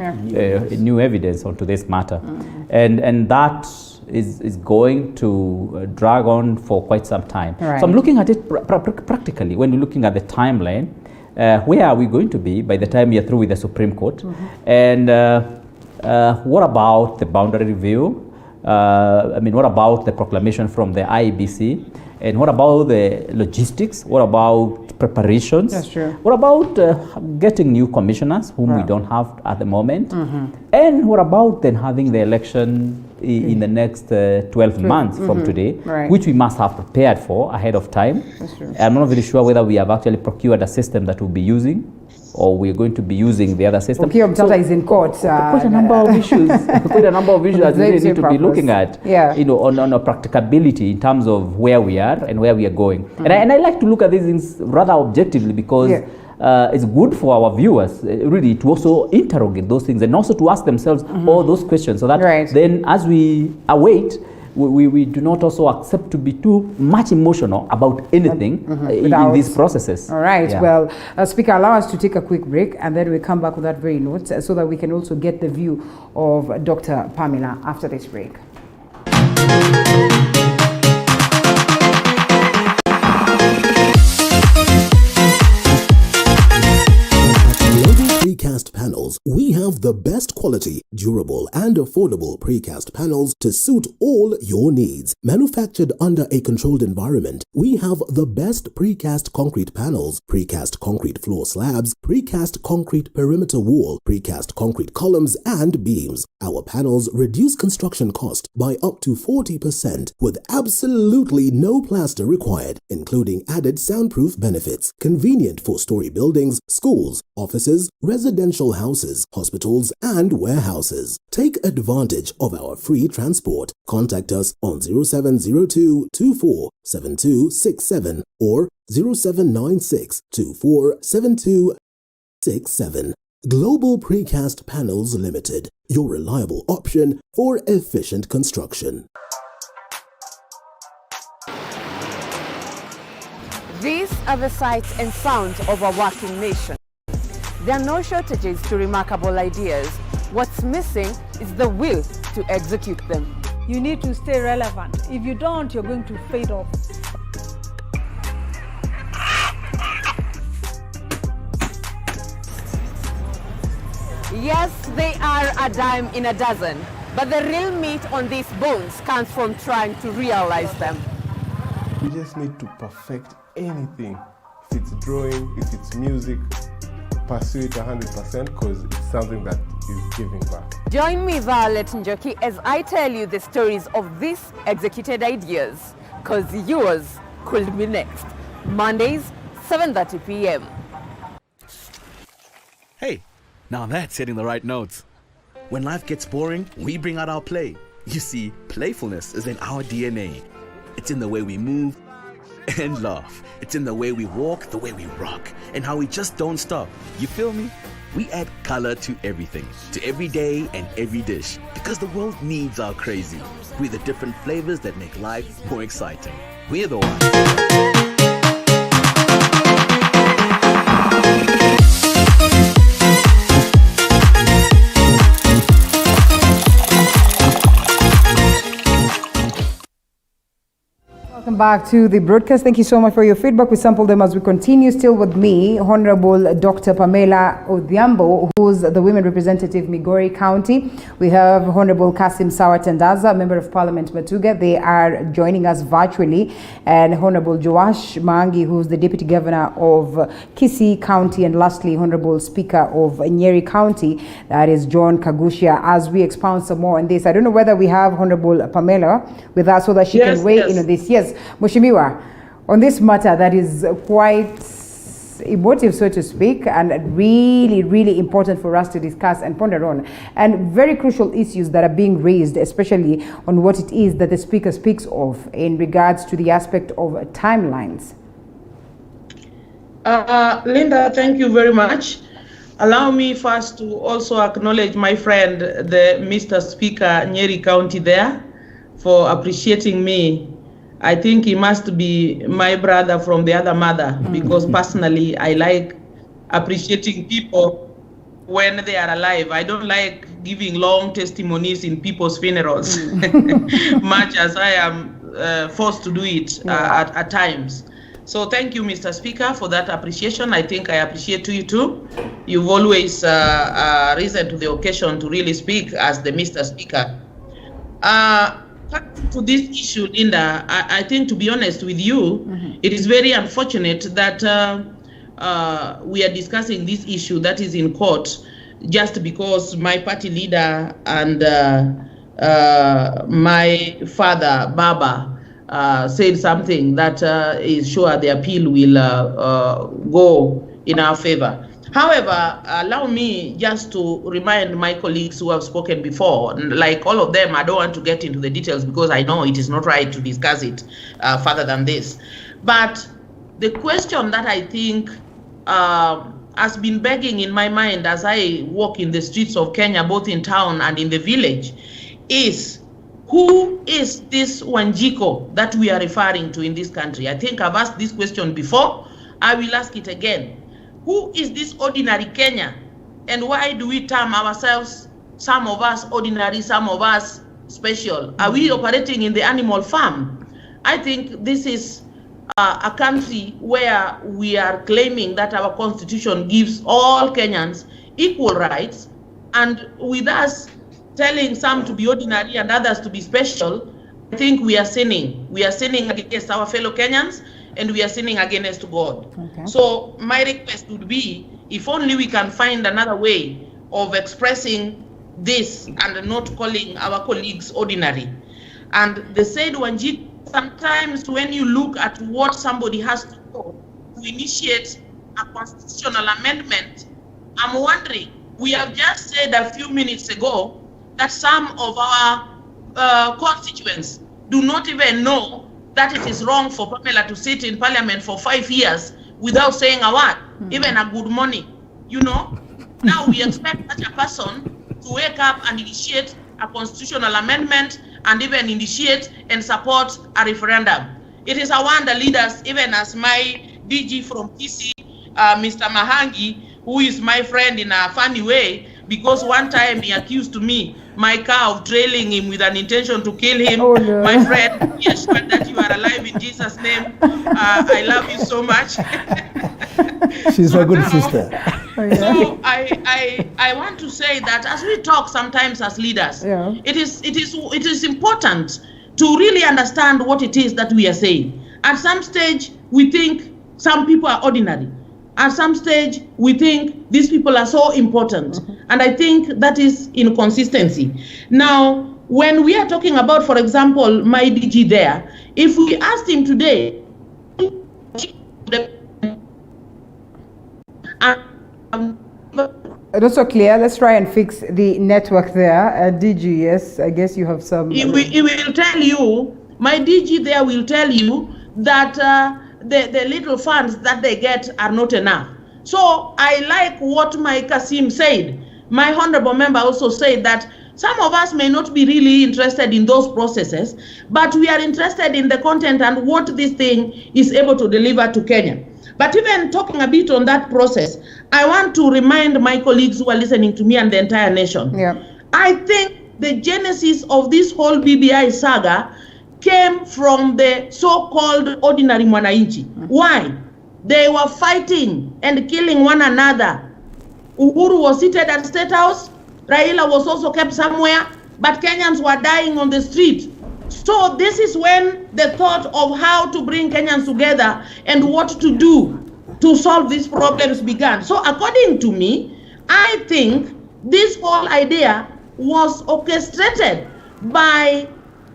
new evidence onto this matter. And that is going to drag on for quite some time. Right. So I'm looking at it practically. When you're looking at the timeline, where are we going to be by the time you're through with the Supreme Court? And what about the boundary review? What about the proclamation from the IEBC? And what about the logistics? What about preparations? That's true. What about getting new commissioners, whom we don't have at the moment? And what about then having the election in the next 12 months from today, which we must have prepared for ahead of time? That's true. I'm not very sure whether we have actually procured a system that we'll be using, or we're going to be using the other system. Okay, Mtata is in court. Quite a number of issues. Quite a number of issues that we really need to be looking at. On a practicability in terms of where we are and where we are going. And I like to look at these things rather objectively, because it's good for our viewers really to also interrogate those things and also to ask themselves all those questions, so that then as we await, we do not also accept to be too much emotional about anything in these processes. All right. Yeah. Well, Speaker, allow us to take a quick break, and then we come back with that very note, so that we can also get the view of Dr. Pamela after this break. Precast panels. We have the best quality, durable and affordable precast panels to suit all your needs. Manufactured under a controlled environment, we have the best precast concrete panels, precast concrete floor slabs, precast concrete perimeter wall, precast concrete columns and beams. Our panels reduce construction cost by up to 40% with absolutely no plaster required, including added soundproof benefits. Convenient for story buildings, schools, offices, residential houses, hospitals, and warehouses. Take advantage of our free transport. Contact us on 0702 24 7267 or 0796 24 7267. Global Precast Panels Limited, your reliable option for efficient construction. These are the sights and sounds of a working nation. There are no shortages to remarkable ideas. What's missing is the will to execute them. You need to stay relevant. If you don't, you're going to fade off. Yes, they are a dime in a dozen, but the real meat on these bones comes from trying to realize them. You just need to perfect anything. If it's drawing, if it's music, pursue it 100% because it's something that is giving back. Join me, Violet Njoki, as I tell you the stories of these executed ideas, because yours could be next. Mondays, 7:30 p.m. Hey, now that's hitting the right notes. When life gets boring, we bring out our play. You see, playfulness is in our DNA. It's in the way we move and laugh. It's in the way we walk, the way we rock, and how we just don't stop. You feel me? We add color to everything, to every day and every dish, because the world needs our crazy. We're the different flavors that make life more exciting. We're the ones. Welcome back to the broadcast. Thank you so much for your feedback. We sampled them as we continue. Still with me, Honorable Dr. Pamela Odhiambo, who's the Women Representative, Migori County. We have Honorable Kasim Sawa-Tandaza, Member of Parliament, Matuga. They are joining us virtually. And Honorable Joash Mangi, who's the Deputy Governor of Kisii County. And lastly, Honorable Speaker of Nyeri County, that is John Kagushia. As we expound some more on this, I don't know whether we have Honorable Pamela with us so that she can weigh in on this. Yes. Mheshimiwa, on this matter that is quite emotive, so to speak, and really, really important for us to discuss and ponder on, and very crucial issues that are being raised, especially on what it is that the Speaker speaks of in regards to the aspect of timelines. Linda, thank you very much. Allow me first to also acknowledge my friend, the Mr. Speaker, Nyeri County there, for appreciating me. I think he must be my brother from the other mother, because personally, I like appreciating people when they are alive. I don't like giving long testimonies in people's funerals, much as I am forced to do it at times. So thank you, Mr. Speaker, for that appreciation. I think I appreciate you too. You've always risen to the occasion to really speak as the Mr. Speaker. To this issue, Linda, I think, to be honest with you, it is very unfortunate that we are discussing this issue that is in court just because my party leader and my father, Baba, said something that is sure the appeal will go in our favor. However, allow me just to remind my colleagues who have spoken before, like all of them, I don't want to get into the details because I know it is not right to discuss it further than this. But the question that I think has been begging in my mind as I walk in the streets of Kenya, both in town and in the village, is who is this Wanjiko that we are referring to in this country? I think I've asked this question before. I will ask it again. Who is this ordinary Kenya? And why do we term ourselves, some of us ordinary, some of us special? Are we operating in the animal farm? I think this is a country where we are claiming that our constitution gives all Kenyans equal rights, and with us telling some to be ordinary and others to be special, I think we are sinning. We are sinning against our fellow Kenyans, and we are sinning against God. Okay. So my request would be, if only we can find another way of expressing this and not calling our colleagues ordinary. And they said, Wanjiko, sometimes when you look at what somebody has to do to initiate a constitutional amendment, I'm wondering, we have just said a few minutes ago that some of our constituents do not even know that it is wrong for Pamela to sit in parliament for 5 years without saying a word, even a good morning, you know? Now we expect such a person to wake up and initiate a constitutional amendment and even initiate and support a referendum. It is a wonder, leaders, even as my DG from PC, Mr. Mahangi, who is my friend in a funny way, because one time he accused me, my car, of trailing him with an intention to kill him. Oh, no. My friend, be assured that you are alive in Jesus' name. I love you so much. She's a good sister. So I want to say that as we talk sometimes as leaders, it is important to really understand what it is that we are saying. At some stage, we think some people are ordinary. At some stage, we think these people are so important. And I think that is inconsistency. Now, when we are talking about, for example, my DG there, if we asked him today, not so clear. Let's try and fix the network there. DG, yes, I guess you have some. He will tell you, my DG there will tell you that the little funds that they get are not enough. So I like what my Kasim said. My honorable member also said that some of us may not be really interested in those processes, but we are interested in the content and what this thing is able to deliver to Kenya. But even talking a bit on that process, I want to remind my colleagues who are listening to me and the entire nation. I think the genesis of this whole BBI saga came from the so-called ordinary Mwananchi. Why? They were fighting and killing one another. Uhuru was seated at State House. Raila was also kept somewhere. But Kenyans were dying on the street. So this is when the thought of how to bring Kenyans together and what to do to solve these problems began. So according to me, I think this whole idea was orchestrated by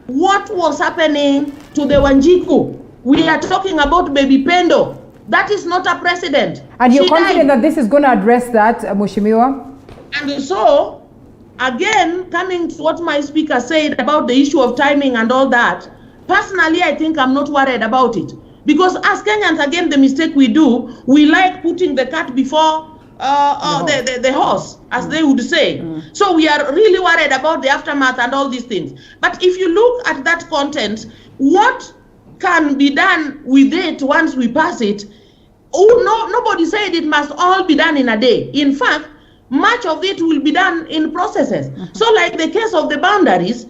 what was happening to the Wanjiko. We are talking about baby Pendo. That is not a precedent. And you're confident that this is going to address that, Mheshimiwa? And so, again, coming to what my speaker said about the issue of timing and all that, personally, I think I'm not worried about it. Because as Kenyans, again, the mistake we do, we like putting the cart before the horse, as they would say. So we are really worried about the aftermath and all these things. But if you look at that content, what can be done with it once we pass it? Oh, no, nobody said it must all be done in a day. In fact, much of it will be done in processes. So like the case of the boundaries,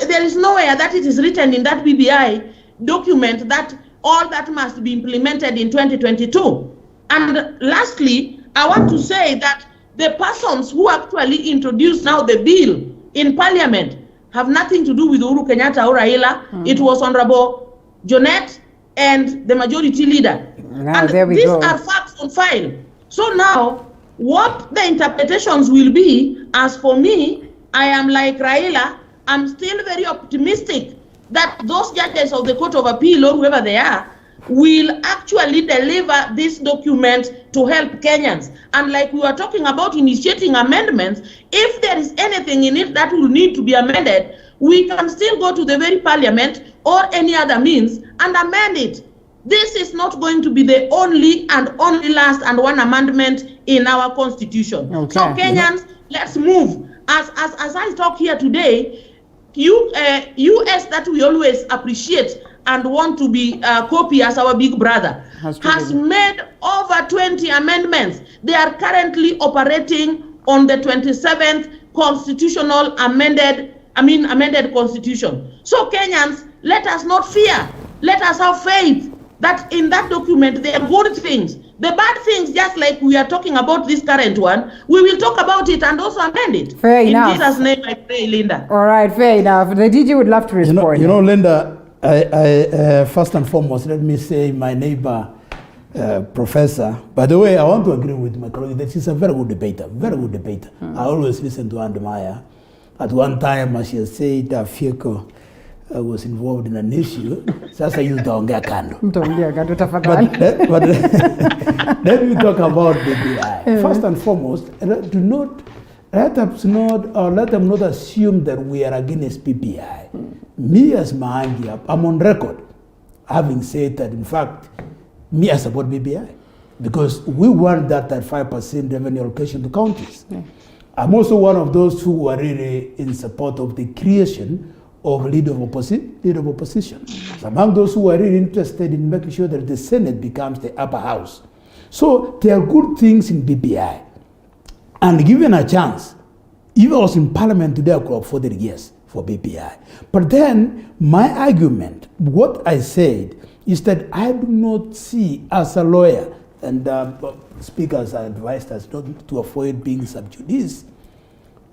there is nowhere that it is written in that BBI document that all that must be implemented in 2022. And lastly, I want to say that the persons who actually introduced now the bill in Parliament have nothing to do with Uhuru Kenyatta or Raila. It was Honorable Jonette and the majority leader. And these are facts on file. So now, what the interpretations will be, as for me, I am like Raila, I'm still very optimistic that those judges of the Court of Appeal or whoever they are will actually deliver this document to help Kenyans. And like we were talking about initiating amendments, if there is anything in it that will need to be amended, we can still go to the very Parliament or any other means and amend it. This is not going to be the only last and one amendment in our constitution. Okay. So Kenyans, let's move. As I talk here today, US that we always appreciate and want to be copy as our big brother, has made over 20 amendments. They are currently operating on the 27th constitutional amended constitution. So Kenyans, let us not fear. Let us have faith that in that document there are good things. The bad things, just like we are talking about this current one, we will talk about it and also amend it. Fair enough. In Jesus' name I pray, Linda. All right, fair enough. The DG would love to respond. You know, Linda, I first and foremost, let me say my neighbor, Professor. By the way, I want to agree with my colleague that she's a very good debater, I always listen to admire. At one time, as she said, Fieko was involved in an issue. Sasa you utaongea kando. But let me talk about BBI. First and foremost, let them not assume that we are against BBI. Me as Mahangi, I'm on record having said that, in fact, me I support BBI because we want that 5% revenue allocation to counties. I'm also one of those who are really in support of the creation of leader of opposition. So among those who are really interested in making sure that the Senate becomes the upper house. So there are good things in BBI. And given a chance, if I was in Parliament today, I could have voted yes for BBI. But then my argument, what I said, is that I do not see as a lawyer, and speakers are advised us not to avoid being sub judice.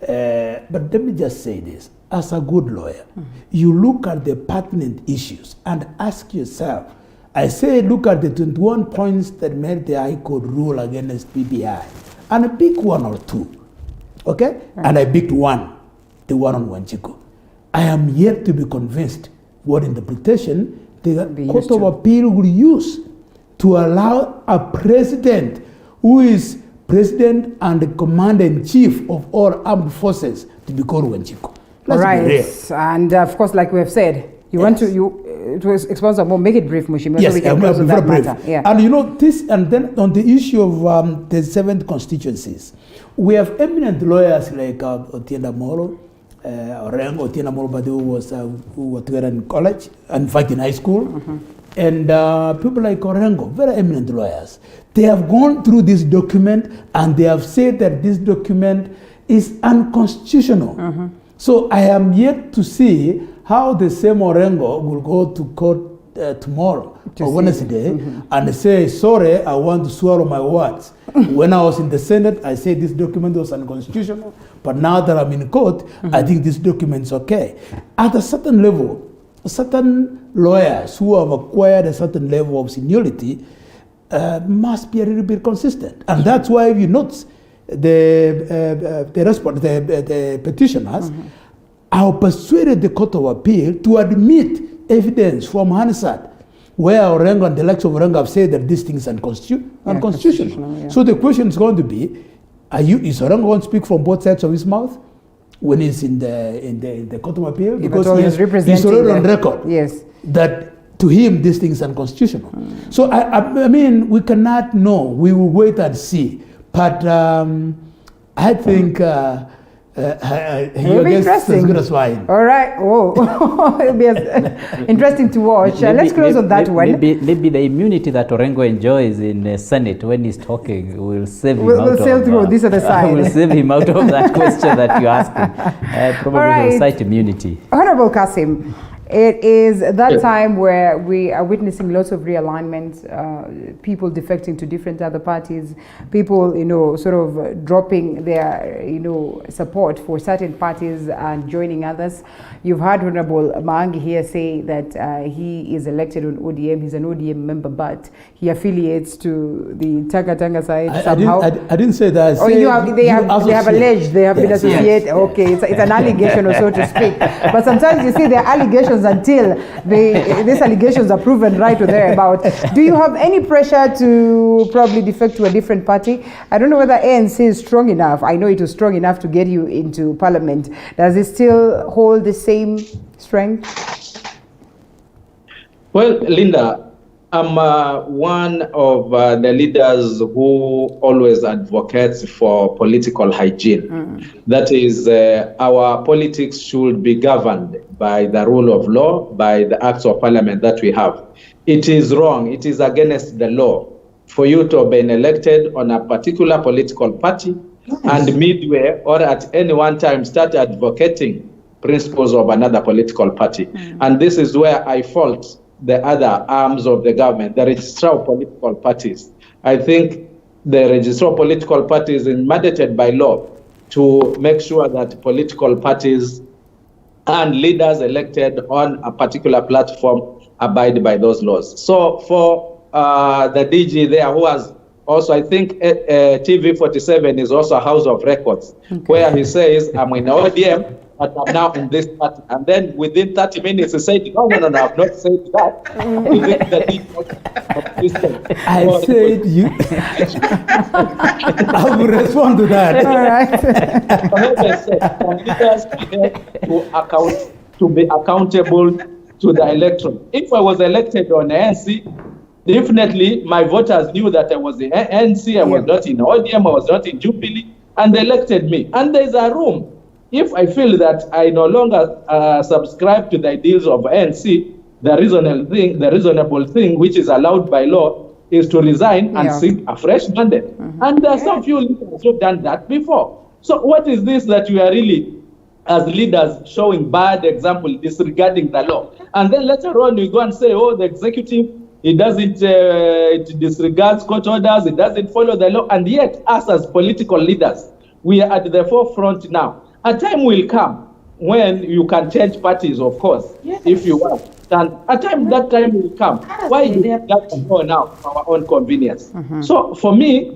But let me just say this. As a good lawyer, you look at the pertinent issues and ask yourself, I say look at the 21 points that made the High Court rule against BBI, and I pick one or two, okay? And I picked one, the one on Wanjiku. I am yet to be convinced what interpretation the Court of Appeal will use to allow a president who is president and commander-in-chief of all armed forces to be called Wanjiku. All right, and of course, like we have said, you want to expose more. Make it brief, Mushimi. Yes, so we can close on that brief. matter. Yeah. And you know this, and then on the issue of the 7 constituencies, we have eminent lawyers like Otienda Moro, Orengo Otienda Moro, but who was together in college, in fact in high school, and people like Orengo, very eminent lawyers. They have gone through this document and they have said that this document is unconstitutional. So I am yet to see how the same Orengo will go to court tomorrow or Wednesday and say, sorry, I want to swallow my words. When I was in the Senate, I said this document was unconstitutional, but now that I'm in court, I think this document is okay. At a certain level, certain lawyers who have acquired a certain level of seniority must be a little bit consistent. And that's why if you notice, the petitioners have persuaded the Court of Appeal to admit evidence from Hansard, where Orengo and the likes of Orengo have said that this thing is unconstitutional. Yeah. So the question is going to be, is Orengo going to speak from both sides of his mouth when he's in the Court of Appeal? Because he's already on record that to him, this thing is unconstitutional. So, I mean, we cannot know. We will wait and see. But I think it'll be interesting. As good as wine. All right. Oh, it'll be interesting to watch. Let's close on that one. Maybe the immunity that Orengo enjoys in the Senate when he's talking will save him we'll sail through this other side. Will save him out of that question that you're asking. Probably right. will cite immunity. Honorable Kasim, it is that time where we are witnessing lots of realignment, people defecting to different other parties, people, sort of dropping their, support for certain parties and joining others. You've heard Honorable Maangi here say that he is elected on ODM. He's an ODM member, but he affiliates to the Tanga side somehow. I didn't say that. They have alleged, they have been associated. Yes. Okay, it's an allegation or so to speak. But sometimes you see there are allegations until these allegations are proven right or thereabout. Do you have any pressure to probably defect to a different party? I don't know whether ANC is strong enough. I know it was strong enough to get you into parliament. Does it still hold the same strength? Well, Linda, I'm one of the leaders who always advocates for political hygiene. That is, our politics should be governed by the rule of law, by the acts of parliament that we have. It is wrong, it is against the law for you to have been elected on a particular political party and midway or at any one time start advocating principles of another political party. And this is where I fault the other arms of the government, the registrar of political parties. I think the registrar of political parties is mandated by law to make sure that political parties and leaders elected on a particular platform abide by those laws. So for the DG there, who has also, I think TV 47 is also a house of records, where he says, I'm in ODM, but I'm now in this party. And then within 30 minutes, he said, no, I've not said that. I said you. I will respond to that. All right. To be accountable to the electorate. If I was elected on ANC, definitely my voters knew that I was in ANC, I was not in ODM, I was not in Jubilee, and they elected me. And there's a room. If I feel that I no longer subscribe to the ideals of ANC, the reasonable thing which is allowed by law is to resign and seek a fresh mandate. And there are some few leaders who have done that before. So what is this that you are really, as leaders, showing bad example, disregarding the law? And then later on we go and say, oh, the executive, it doesn't, it disregards court orders, it doesn't follow the law. And yet us as political leaders, we are at the forefront now. A time will come when you can change parties, of course, if you want. And that time will come. Why do we have to go now for our own convenience? So for me,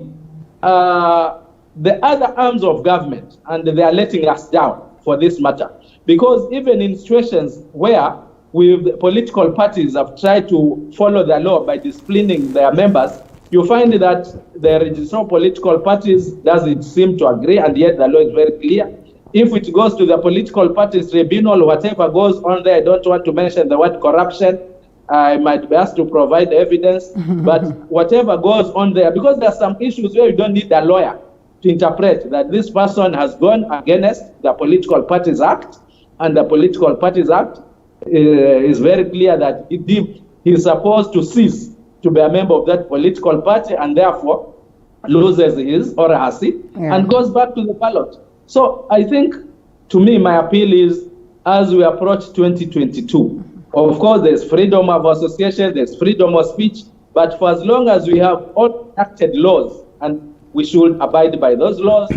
the other arms of government, and they are letting us down for this matter. Because even in situations where political parties have tried to follow the law by disciplining their members, you find that the registrar of political parties doesn't seem to agree, and yet the law is very clear. If it goes to the political parties tribunal, whatever goes on there, I don't want to mention the word corruption. I might be asked to provide evidence, but whatever goes on there, because there are some issues where you don't need a lawyer to interpret that this person has gone against the Political Parties Act, and the Political Parties Act is very clear that he is supposed to cease to be a member of that political party and therefore loses his or her seat and goes back to the ballot. So I think, to me, my appeal is, as we approach 2022, of course, there's freedom of association, there's freedom of speech, but for as long as we have all enacted laws, and we should abide by those laws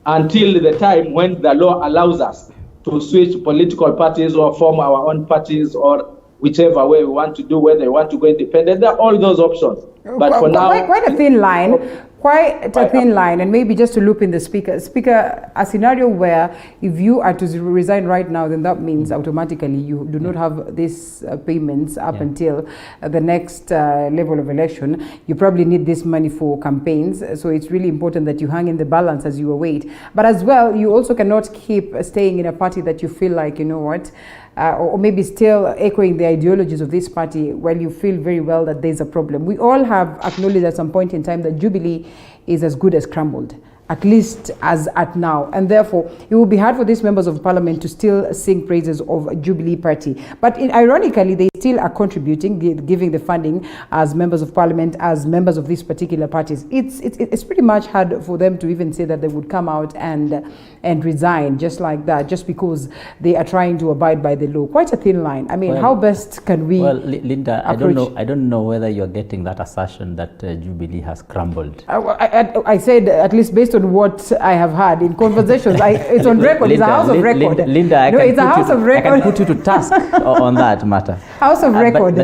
until the time when the law allows us to switch political parties or form our own parties or whichever way we want to do, whether we want to go independent. There are all those options. But for now, quite a thin line. Quite a thin line, and maybe just to loop in the speaker, a scenario where if you are to resign right now, then that means automatically you do not have these payments up until the next level of election. You probably need this money for campaigns, so it's really important that you hang in the balance as you await. But as well, you also cannot keep staying in a party that you feel like, you know what, or maybe still echoing the ideologies of this party while you feel very well that there's a problem. We all have acknowledged at some point in time that Jubilee is as good as crumbled, at least as at now. And therefore, it will be hard for these members of parliament to still sing praises of Jubilee Party. But ironically, they still are contributing, giving the funding as members of parliament, as members of these particular parties. It's pretty much hard for them to even say that they would come out and resign just like that, just because they are trying to abide by the law. Quite a thin line. I mean, how best can we Linda, I don't know whether you're getting that assertion that Jubilee has crumbled. I said, at least based on what I have heard in conversations, it's on record. It's a house of record. Linda, I can put you to task on that matter. House of record.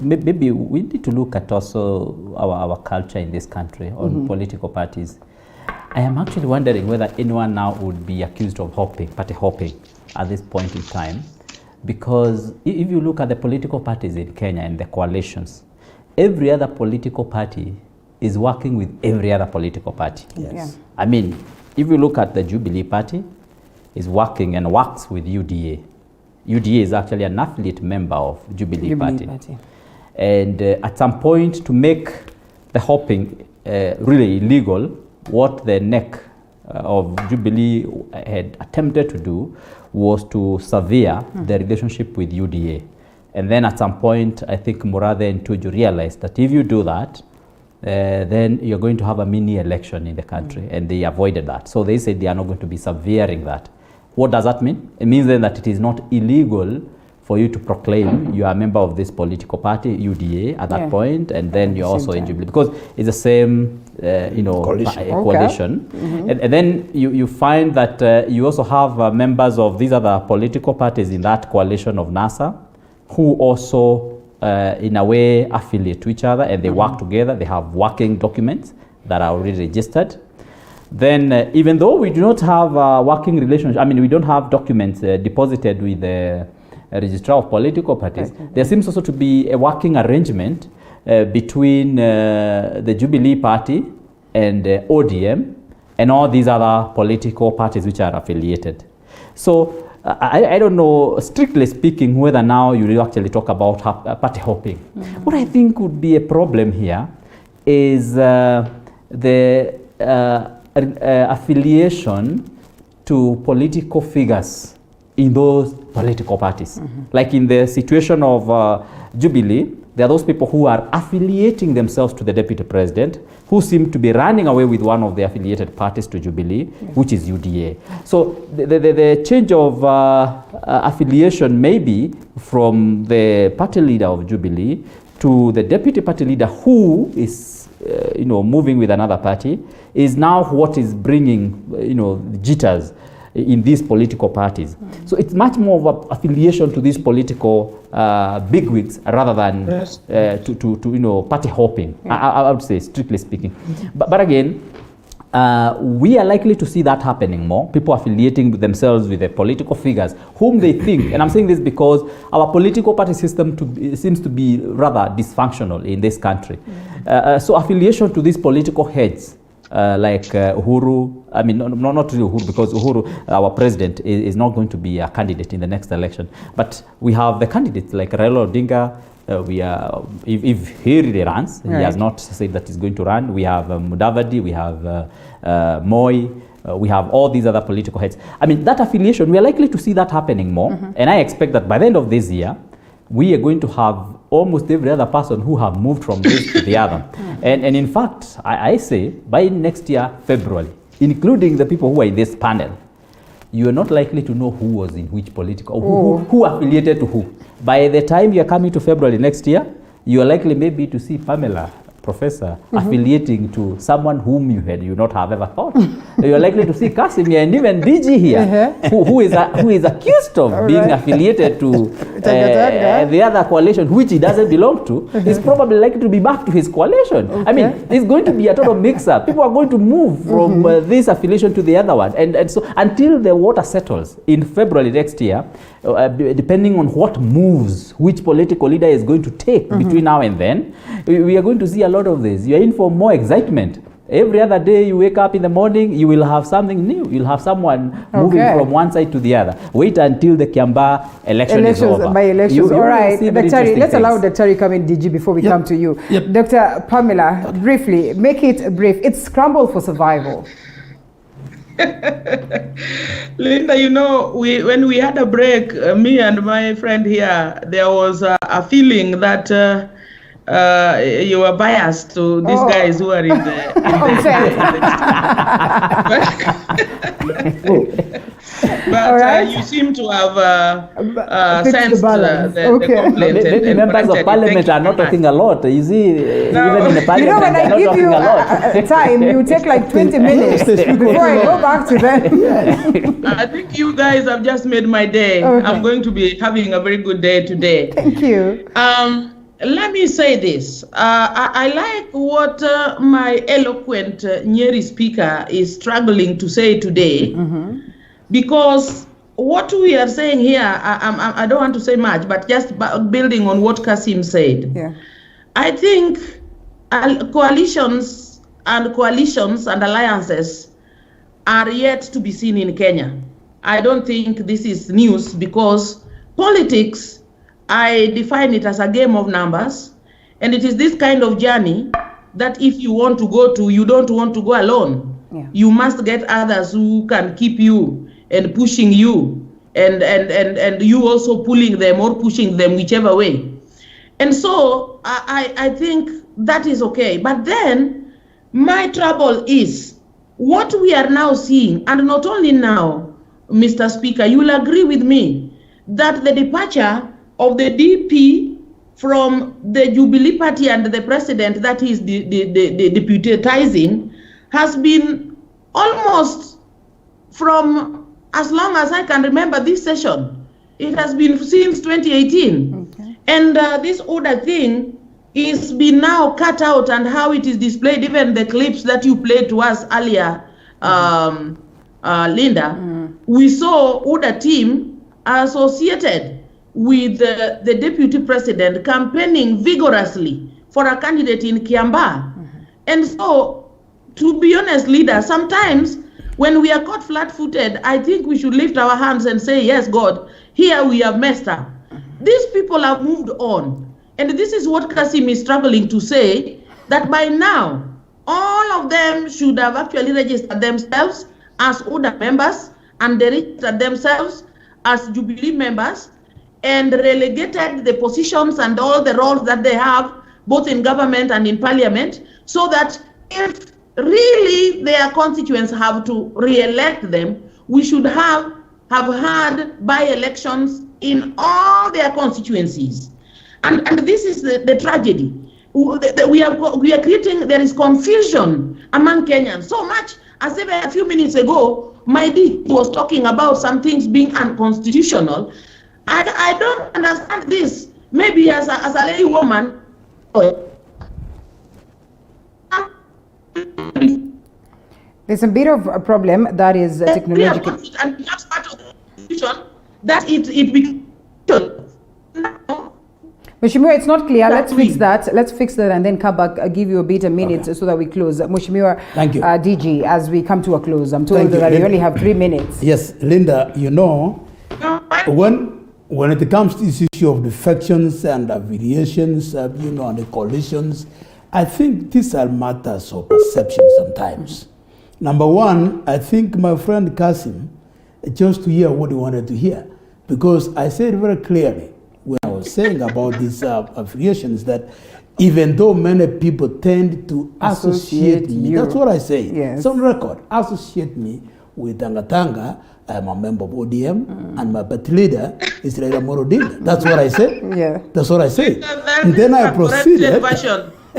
Maybe we need to look at also our culture in this country on political parties. I am actually wondering whether anyone now would be accused of party hopping at this point in time, because if you look at the political parties in Kenya and the coalitions, every other political party is working with every other political party. Yes. Yeah. I mean, if you look at the Jubilee Party, is working and works with UDA. UDA is actually an affiliate member of Jubilee Party. And at some point, to make the hopping really illegal, what the NEC of Jubilee had attempted to do was to sever the relationship with UDA. And then at some point, I think Murathe and Tuju realized that if you do that, then you're going to have a mini election in the country, and they avoided that. So they said they are not going to be severing that. What does that mean? It means then that it is not illegal for you to proclaim you are a member of this political party, UDA, at that point, and then you're also in Jubilee, because it's the same, coalition. And then you find that you also have members of these other political parties in that coalition of NASA, who also in a way affiliate to each other, and they work together. They have working documents that are already registered. Then even though we do not have a working relationship, I mean, we don't have documents deposited with the registrar of political parties, there seems also to be a working arrangement between the Jubilee Party and ODM and all these other political parties which are affiliated. So I don't know, strictly speaking, whether now you actually talk about party hopping. What I think would be a problem here is the affiliation to political figures in those political parties. Like in the situation of Jubilee, there are those people who are affiliating themselves to the deputy president, who seem to be running away with one of the affiliated parties to Jubilee, which is UDA. So the change of affiliation may be from the party leader of Jubilee to the deputy party leader who is moving with another party, is now what is bringing jitters in these political parties. So it's much more of an affiliation to these political bigwigs rather than to party hopping. I would say, strictly speaking. But again, we are likely to see that happening more. People affiliating themselves with the political figures whom they think, and I'm saying this because our political party system seems to be rather dysfunctional in this country. So affiliation to these political heads, like Uhuru, I mean, not really Uhuru, because Uhuru, our president, is not going to be a candidate in the next election. But we have the candidates like Raila Odinga. We are, if he really runs, he has not said that he's going to run. We have Mudavadi, we have Moi, we have all these other political heads. I mean, that affiliation, we are likely to see that happening more. And I expect that by the end of this year, we are going to have almost every other person who have moved from this to the other. And in fact, I say by next year, February, including the people who are in this panel, you are not likely to know who was in which political, who affiliated to who. By the time you are coming to February next year, you are likely maybe to see Pamela Professor, affiliating to someone whom you not have ever thought. You're likely to see Kasim here and even DG here, who is accused of being affiliated to the other coalition, which he doesn't belong to. He's probably likely to be back to his coalition. I mean, it's going to be a total mix-up. People are going to move from this affiliation to the other one. And so until the water settles in February next year, depending on what moves which political leader is going to take between now and then, we are going to see a lot of this. You're in for more excitement. Every other day you wake up in the morning, you will have something new. You'll have someone moving from one side to the other. Wait until the Kiambaa election is over. By elections. All right, Daktari, let's allow Daktari come in, DG, before we come to you. Dr. Pamela, briefly, make it brief. It's scramble for survival. Linda, you know, when we had a break, me and my friend here, there was a feeling that you were biased to these guys who are in the but you seem to have sensed the complaint. The members of parliament are not talking a lot. You see, even in the parliament, you know, when I give you time, you take like 20 minutes before I go back to them. I think you guys have just made my day. I'm going to be having a very good day today. Thank you. Let me say this. I like what my eloquent Nyeri speaker is struggling to say today, because what we are saying here, I don't want to say much, but just building on what Kasim said. I think coalitions and alliances are yet to be seen in Kenya. I don't think this is news, because politics, I define it as a game of numbers, and it is this kind of journey that if you want to go to, you don't want to go alone. You must get others who can keep you and pushing you, and you also pulling them or pushing them, whichever way. And so I think that is okay. But then my trouble is what we are now seeing, and not only now, Mr. Speaker, you will agree with me that the departure of the DP from the Jubilee party and the president that is the deputizing has been almost from as long as I can remember this session. It has been since 2018. And this other thing is been now cut out, and how it is displayed, even the clips that you played to us earlier, Linda, we saw Uda team associated with the deputy president campaigning vigorously for a candidate in Kiambaa. And so, to be honest, leader, sometimes when we are caught flat-footed, I think we should lift our hands and say, yes, God, here we have messed up. These people have moved on. And this is what Kasim is struggling to say, that by now, all of them should have actually registered themselves as UDA members, and they registered themselves as Jubilee members, and relegated the positions and all the roles that they have, both in government and in parliament, so that if really their constituents have to re-elect them, we should have had by-elections in all their constituencies. And this is the tragedy. We are creating, there is confusion among Kenyans. So much as even a few minutes ago, my D was talking about some things being unconstitutional. I don't understand this. Maybe as a lay woman. There's a bit of a problem that is technological. And that's part of the confusion that it becomes. Mheshimiwa, it's not clear. Let's fix that. Let's fix that and then come back. I'll give you a minute so that we close. Mheshimiwa, thank you. DG, as we come to a close, I'm told that we only have 3 minutes. Yes, Linda, you know, when it comes to this issue of defections and affiliations, you know, and the coalitions, I think these are matters of perception sometimes. Number one, I think my friend Kasim chose to hear what he wanted to hear, because I said very clearly when I was saying about these affiliations that even though many people tend to associate me, that's what I say, it's on record, associate me with Tangatanga, I'm a member of ODM, and my party leader is Raila Odinga. That's what I said. That's what I said. And then I proceeded.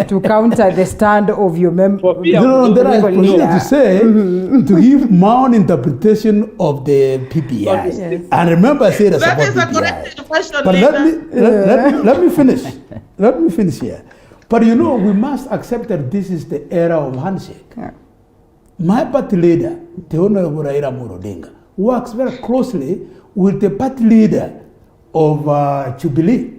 to counter the stand of your member. No, there I proceeded to say to give my own interpretation of the PPI. Yes. And remember, I said that about is a PPI. correct question. But let me finish. Let me finish here. But you know, we must accept that this is the era of handshake. Yeah. My party leader, the Honorable Raila Odinga, works very closely with the party leader of Jubilee,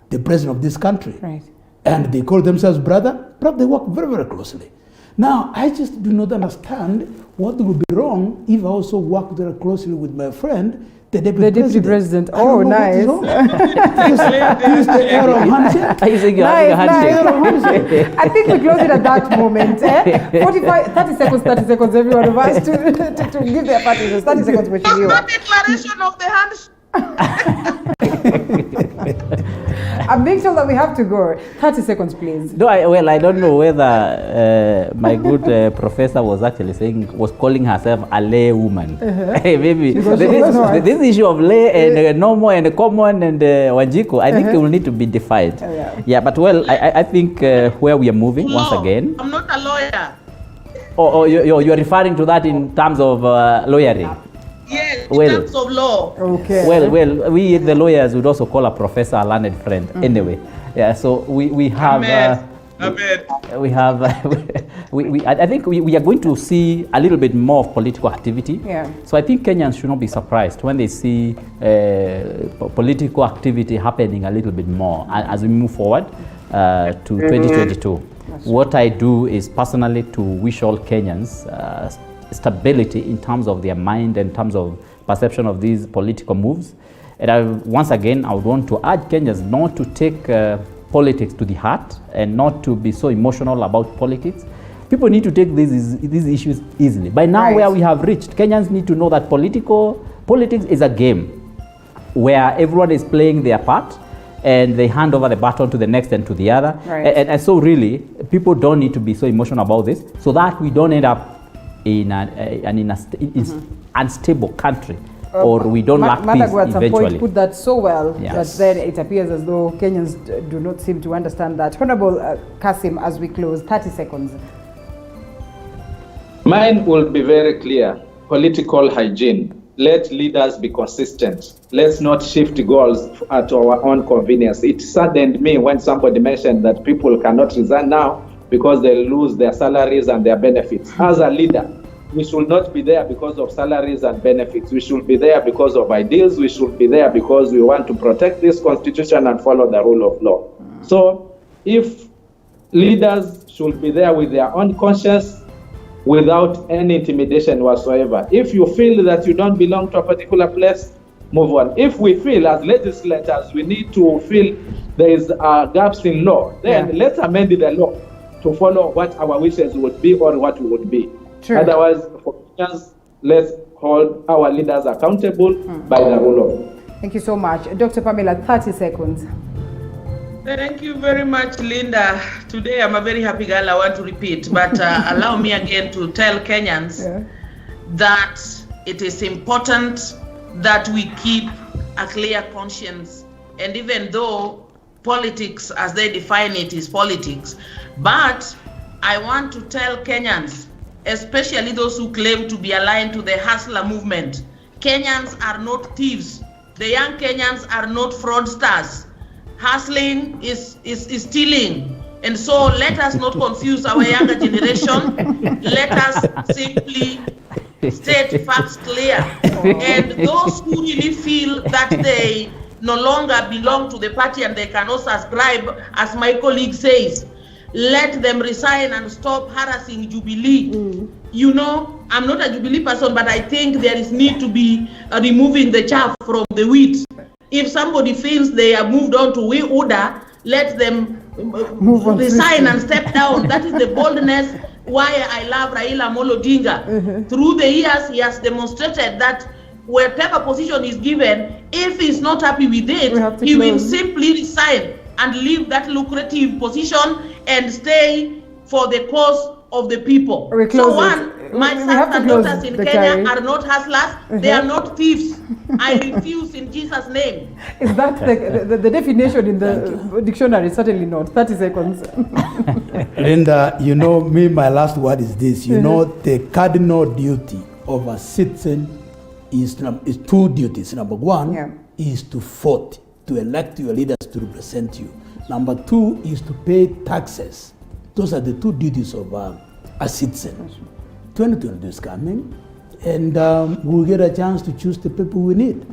the president of this country. Right. And they call themselves brother. They work very, very closely. Now, I just do not understand what would be wrong if I also work very closely with my friend, the deputy president. Oh, nice. This is the era of handshake. Nice. I think we close it at that moment. 30 seconds, every one of us to give their parties. 30 seconds, which is not declaration of the handshake. I'm being told that we have to go. 30 seconds, please. No, I don't know whether my good professor was actually was calling herself a lay woman. Maybe this issue of lay and normal and common and Wanjiku, I think it will need to be defined. Yeah, but I think where we are moving once again. I'm not a lawyer. Oh, you're referring to that in terms of lawyering. Yes, in terms of law. Okay. Well, we the lawyers would also call a professor a learned friend. Anyway, yeah. So we have. We have. I think we are going to see a little bit more of political activity. Yeah. So I think Kenyans should not be surprised when they see political activity happening a little bit more as we move forward to 2022. What I do is personally to wish all Kenyans stability in terms of their mind, in terms of perception of these political moves. And once again, I would want to urge Kenyans not to take politics to the heart and not to be so emotional about politics. People need to take these issues easily. By now, where we have reached, Kenyans need to know that politics is a game where everyone is playing their part and they hand over the baton to the next and to the other. And so really, people don't need to be so emotional about this so that we don't end up in an unstable country, or we don't lack peace eventually. Put that so well that then it appears as though Kenyans do not seem to understand that. Honorable Kasim, as we close, 30 seconds. Mine will be very clear. Political hygiene. Let leaders be consistent. Let's not shift goals at our own convenience. It saddened me when somebody mentioned that people cannot resign now because they lose their salaries and their benefits. As a leader, we should not be there because of salaries and benefits. We should be there because of ideals. We should be there because we want to protect this constitution and follow the rule of law. So if leaders should be there with their own conscience, without any intimidation whatsoever. If you feel that you don't belong to a particular place, move on. If we feel as legislators we need to feel there is gaps in law, then let's amend the law to follow what our wishes would be or what would be. True. Otherwise, for Kenyans, let's hold our leaders accountable by the rule of law. Thank you so much. Dr. Pamela, 30 seconds. Thank you very much, Linda. Today I'm a very happy girl, I want to repeat, but allow me again to tell Kenyans that it is important that we keep a clear conscience. And even though politics, as they define it, is politics, but I want to tell Kenyans, especially those who claim to be aligned to the hustler movement, Kenyans are not thieves. The young Kenyans are not fraudsters. Hustling is stealing. And so let us not confuse our younger generation. Let us simply state facts clear. And those who really feel that they no longer belong to the party and they cannot subscribe, as my colleague says, let them resign and stop harassing Jubilee. You know, I'm not a Jubilee person, but I think there is need to be removing the chaff from the wheat. If somebody feels they are moved on to UDA, let them resign and step down. That is the boldness why I love Raila Amolo Odinga. Through the years, he has demonstrated that whatever position is given, if he's not happy with it, he will simply resign and leave that lucrative position and stay for the cause of the people. We close My sons and daughters in Kenya are not hustlers. They are not thieves. I refuse in Jesus' name. Is that the definition in the dictionary? Certainly not. 30 seconds. Linda, you know me, my last word is this. You know, the cardinal duty of a citizen is two duties. Number one is to vote, to elect your leaders to represent you. Number two is to pay taxes. Those are the two duties of a citizen. 2022 is coming, and we'll get a chance to choose the people we need.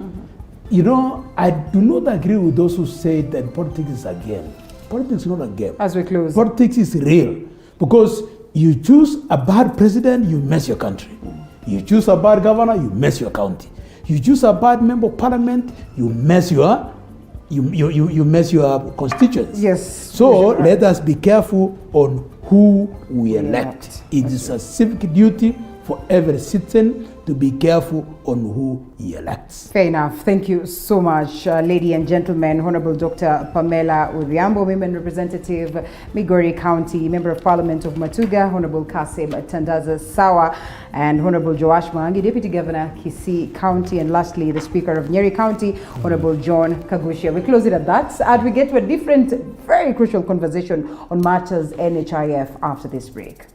You know, I do not agree with those who say that politics is a game. Politics is not a game. As we close. Politics is real, because you choose a bad president, you mess your country. You choose a bad governor, you mess your county. You choose a bad member of parliament, you mess your mess your constituents. Yes. So let us be careful on who we elect. It is a civic duty for every citizen to be careful on who he elects. Fair enough. Thank you so much, ladies and gentlemen. Honorable Dr. Pamela Udhiambo, Women Representative, Migori County, Member of Parliament of Matuga, Honorable Kasim Tandaza Sawa, and Honorable Joash Mwangi, Deputy Governor, Kisii County, and lastly, the Speaker of Nyeri County, Honorable John Kagushia. We close it at that, and we get to a different, very crucial conversation on matters NHIF after this break.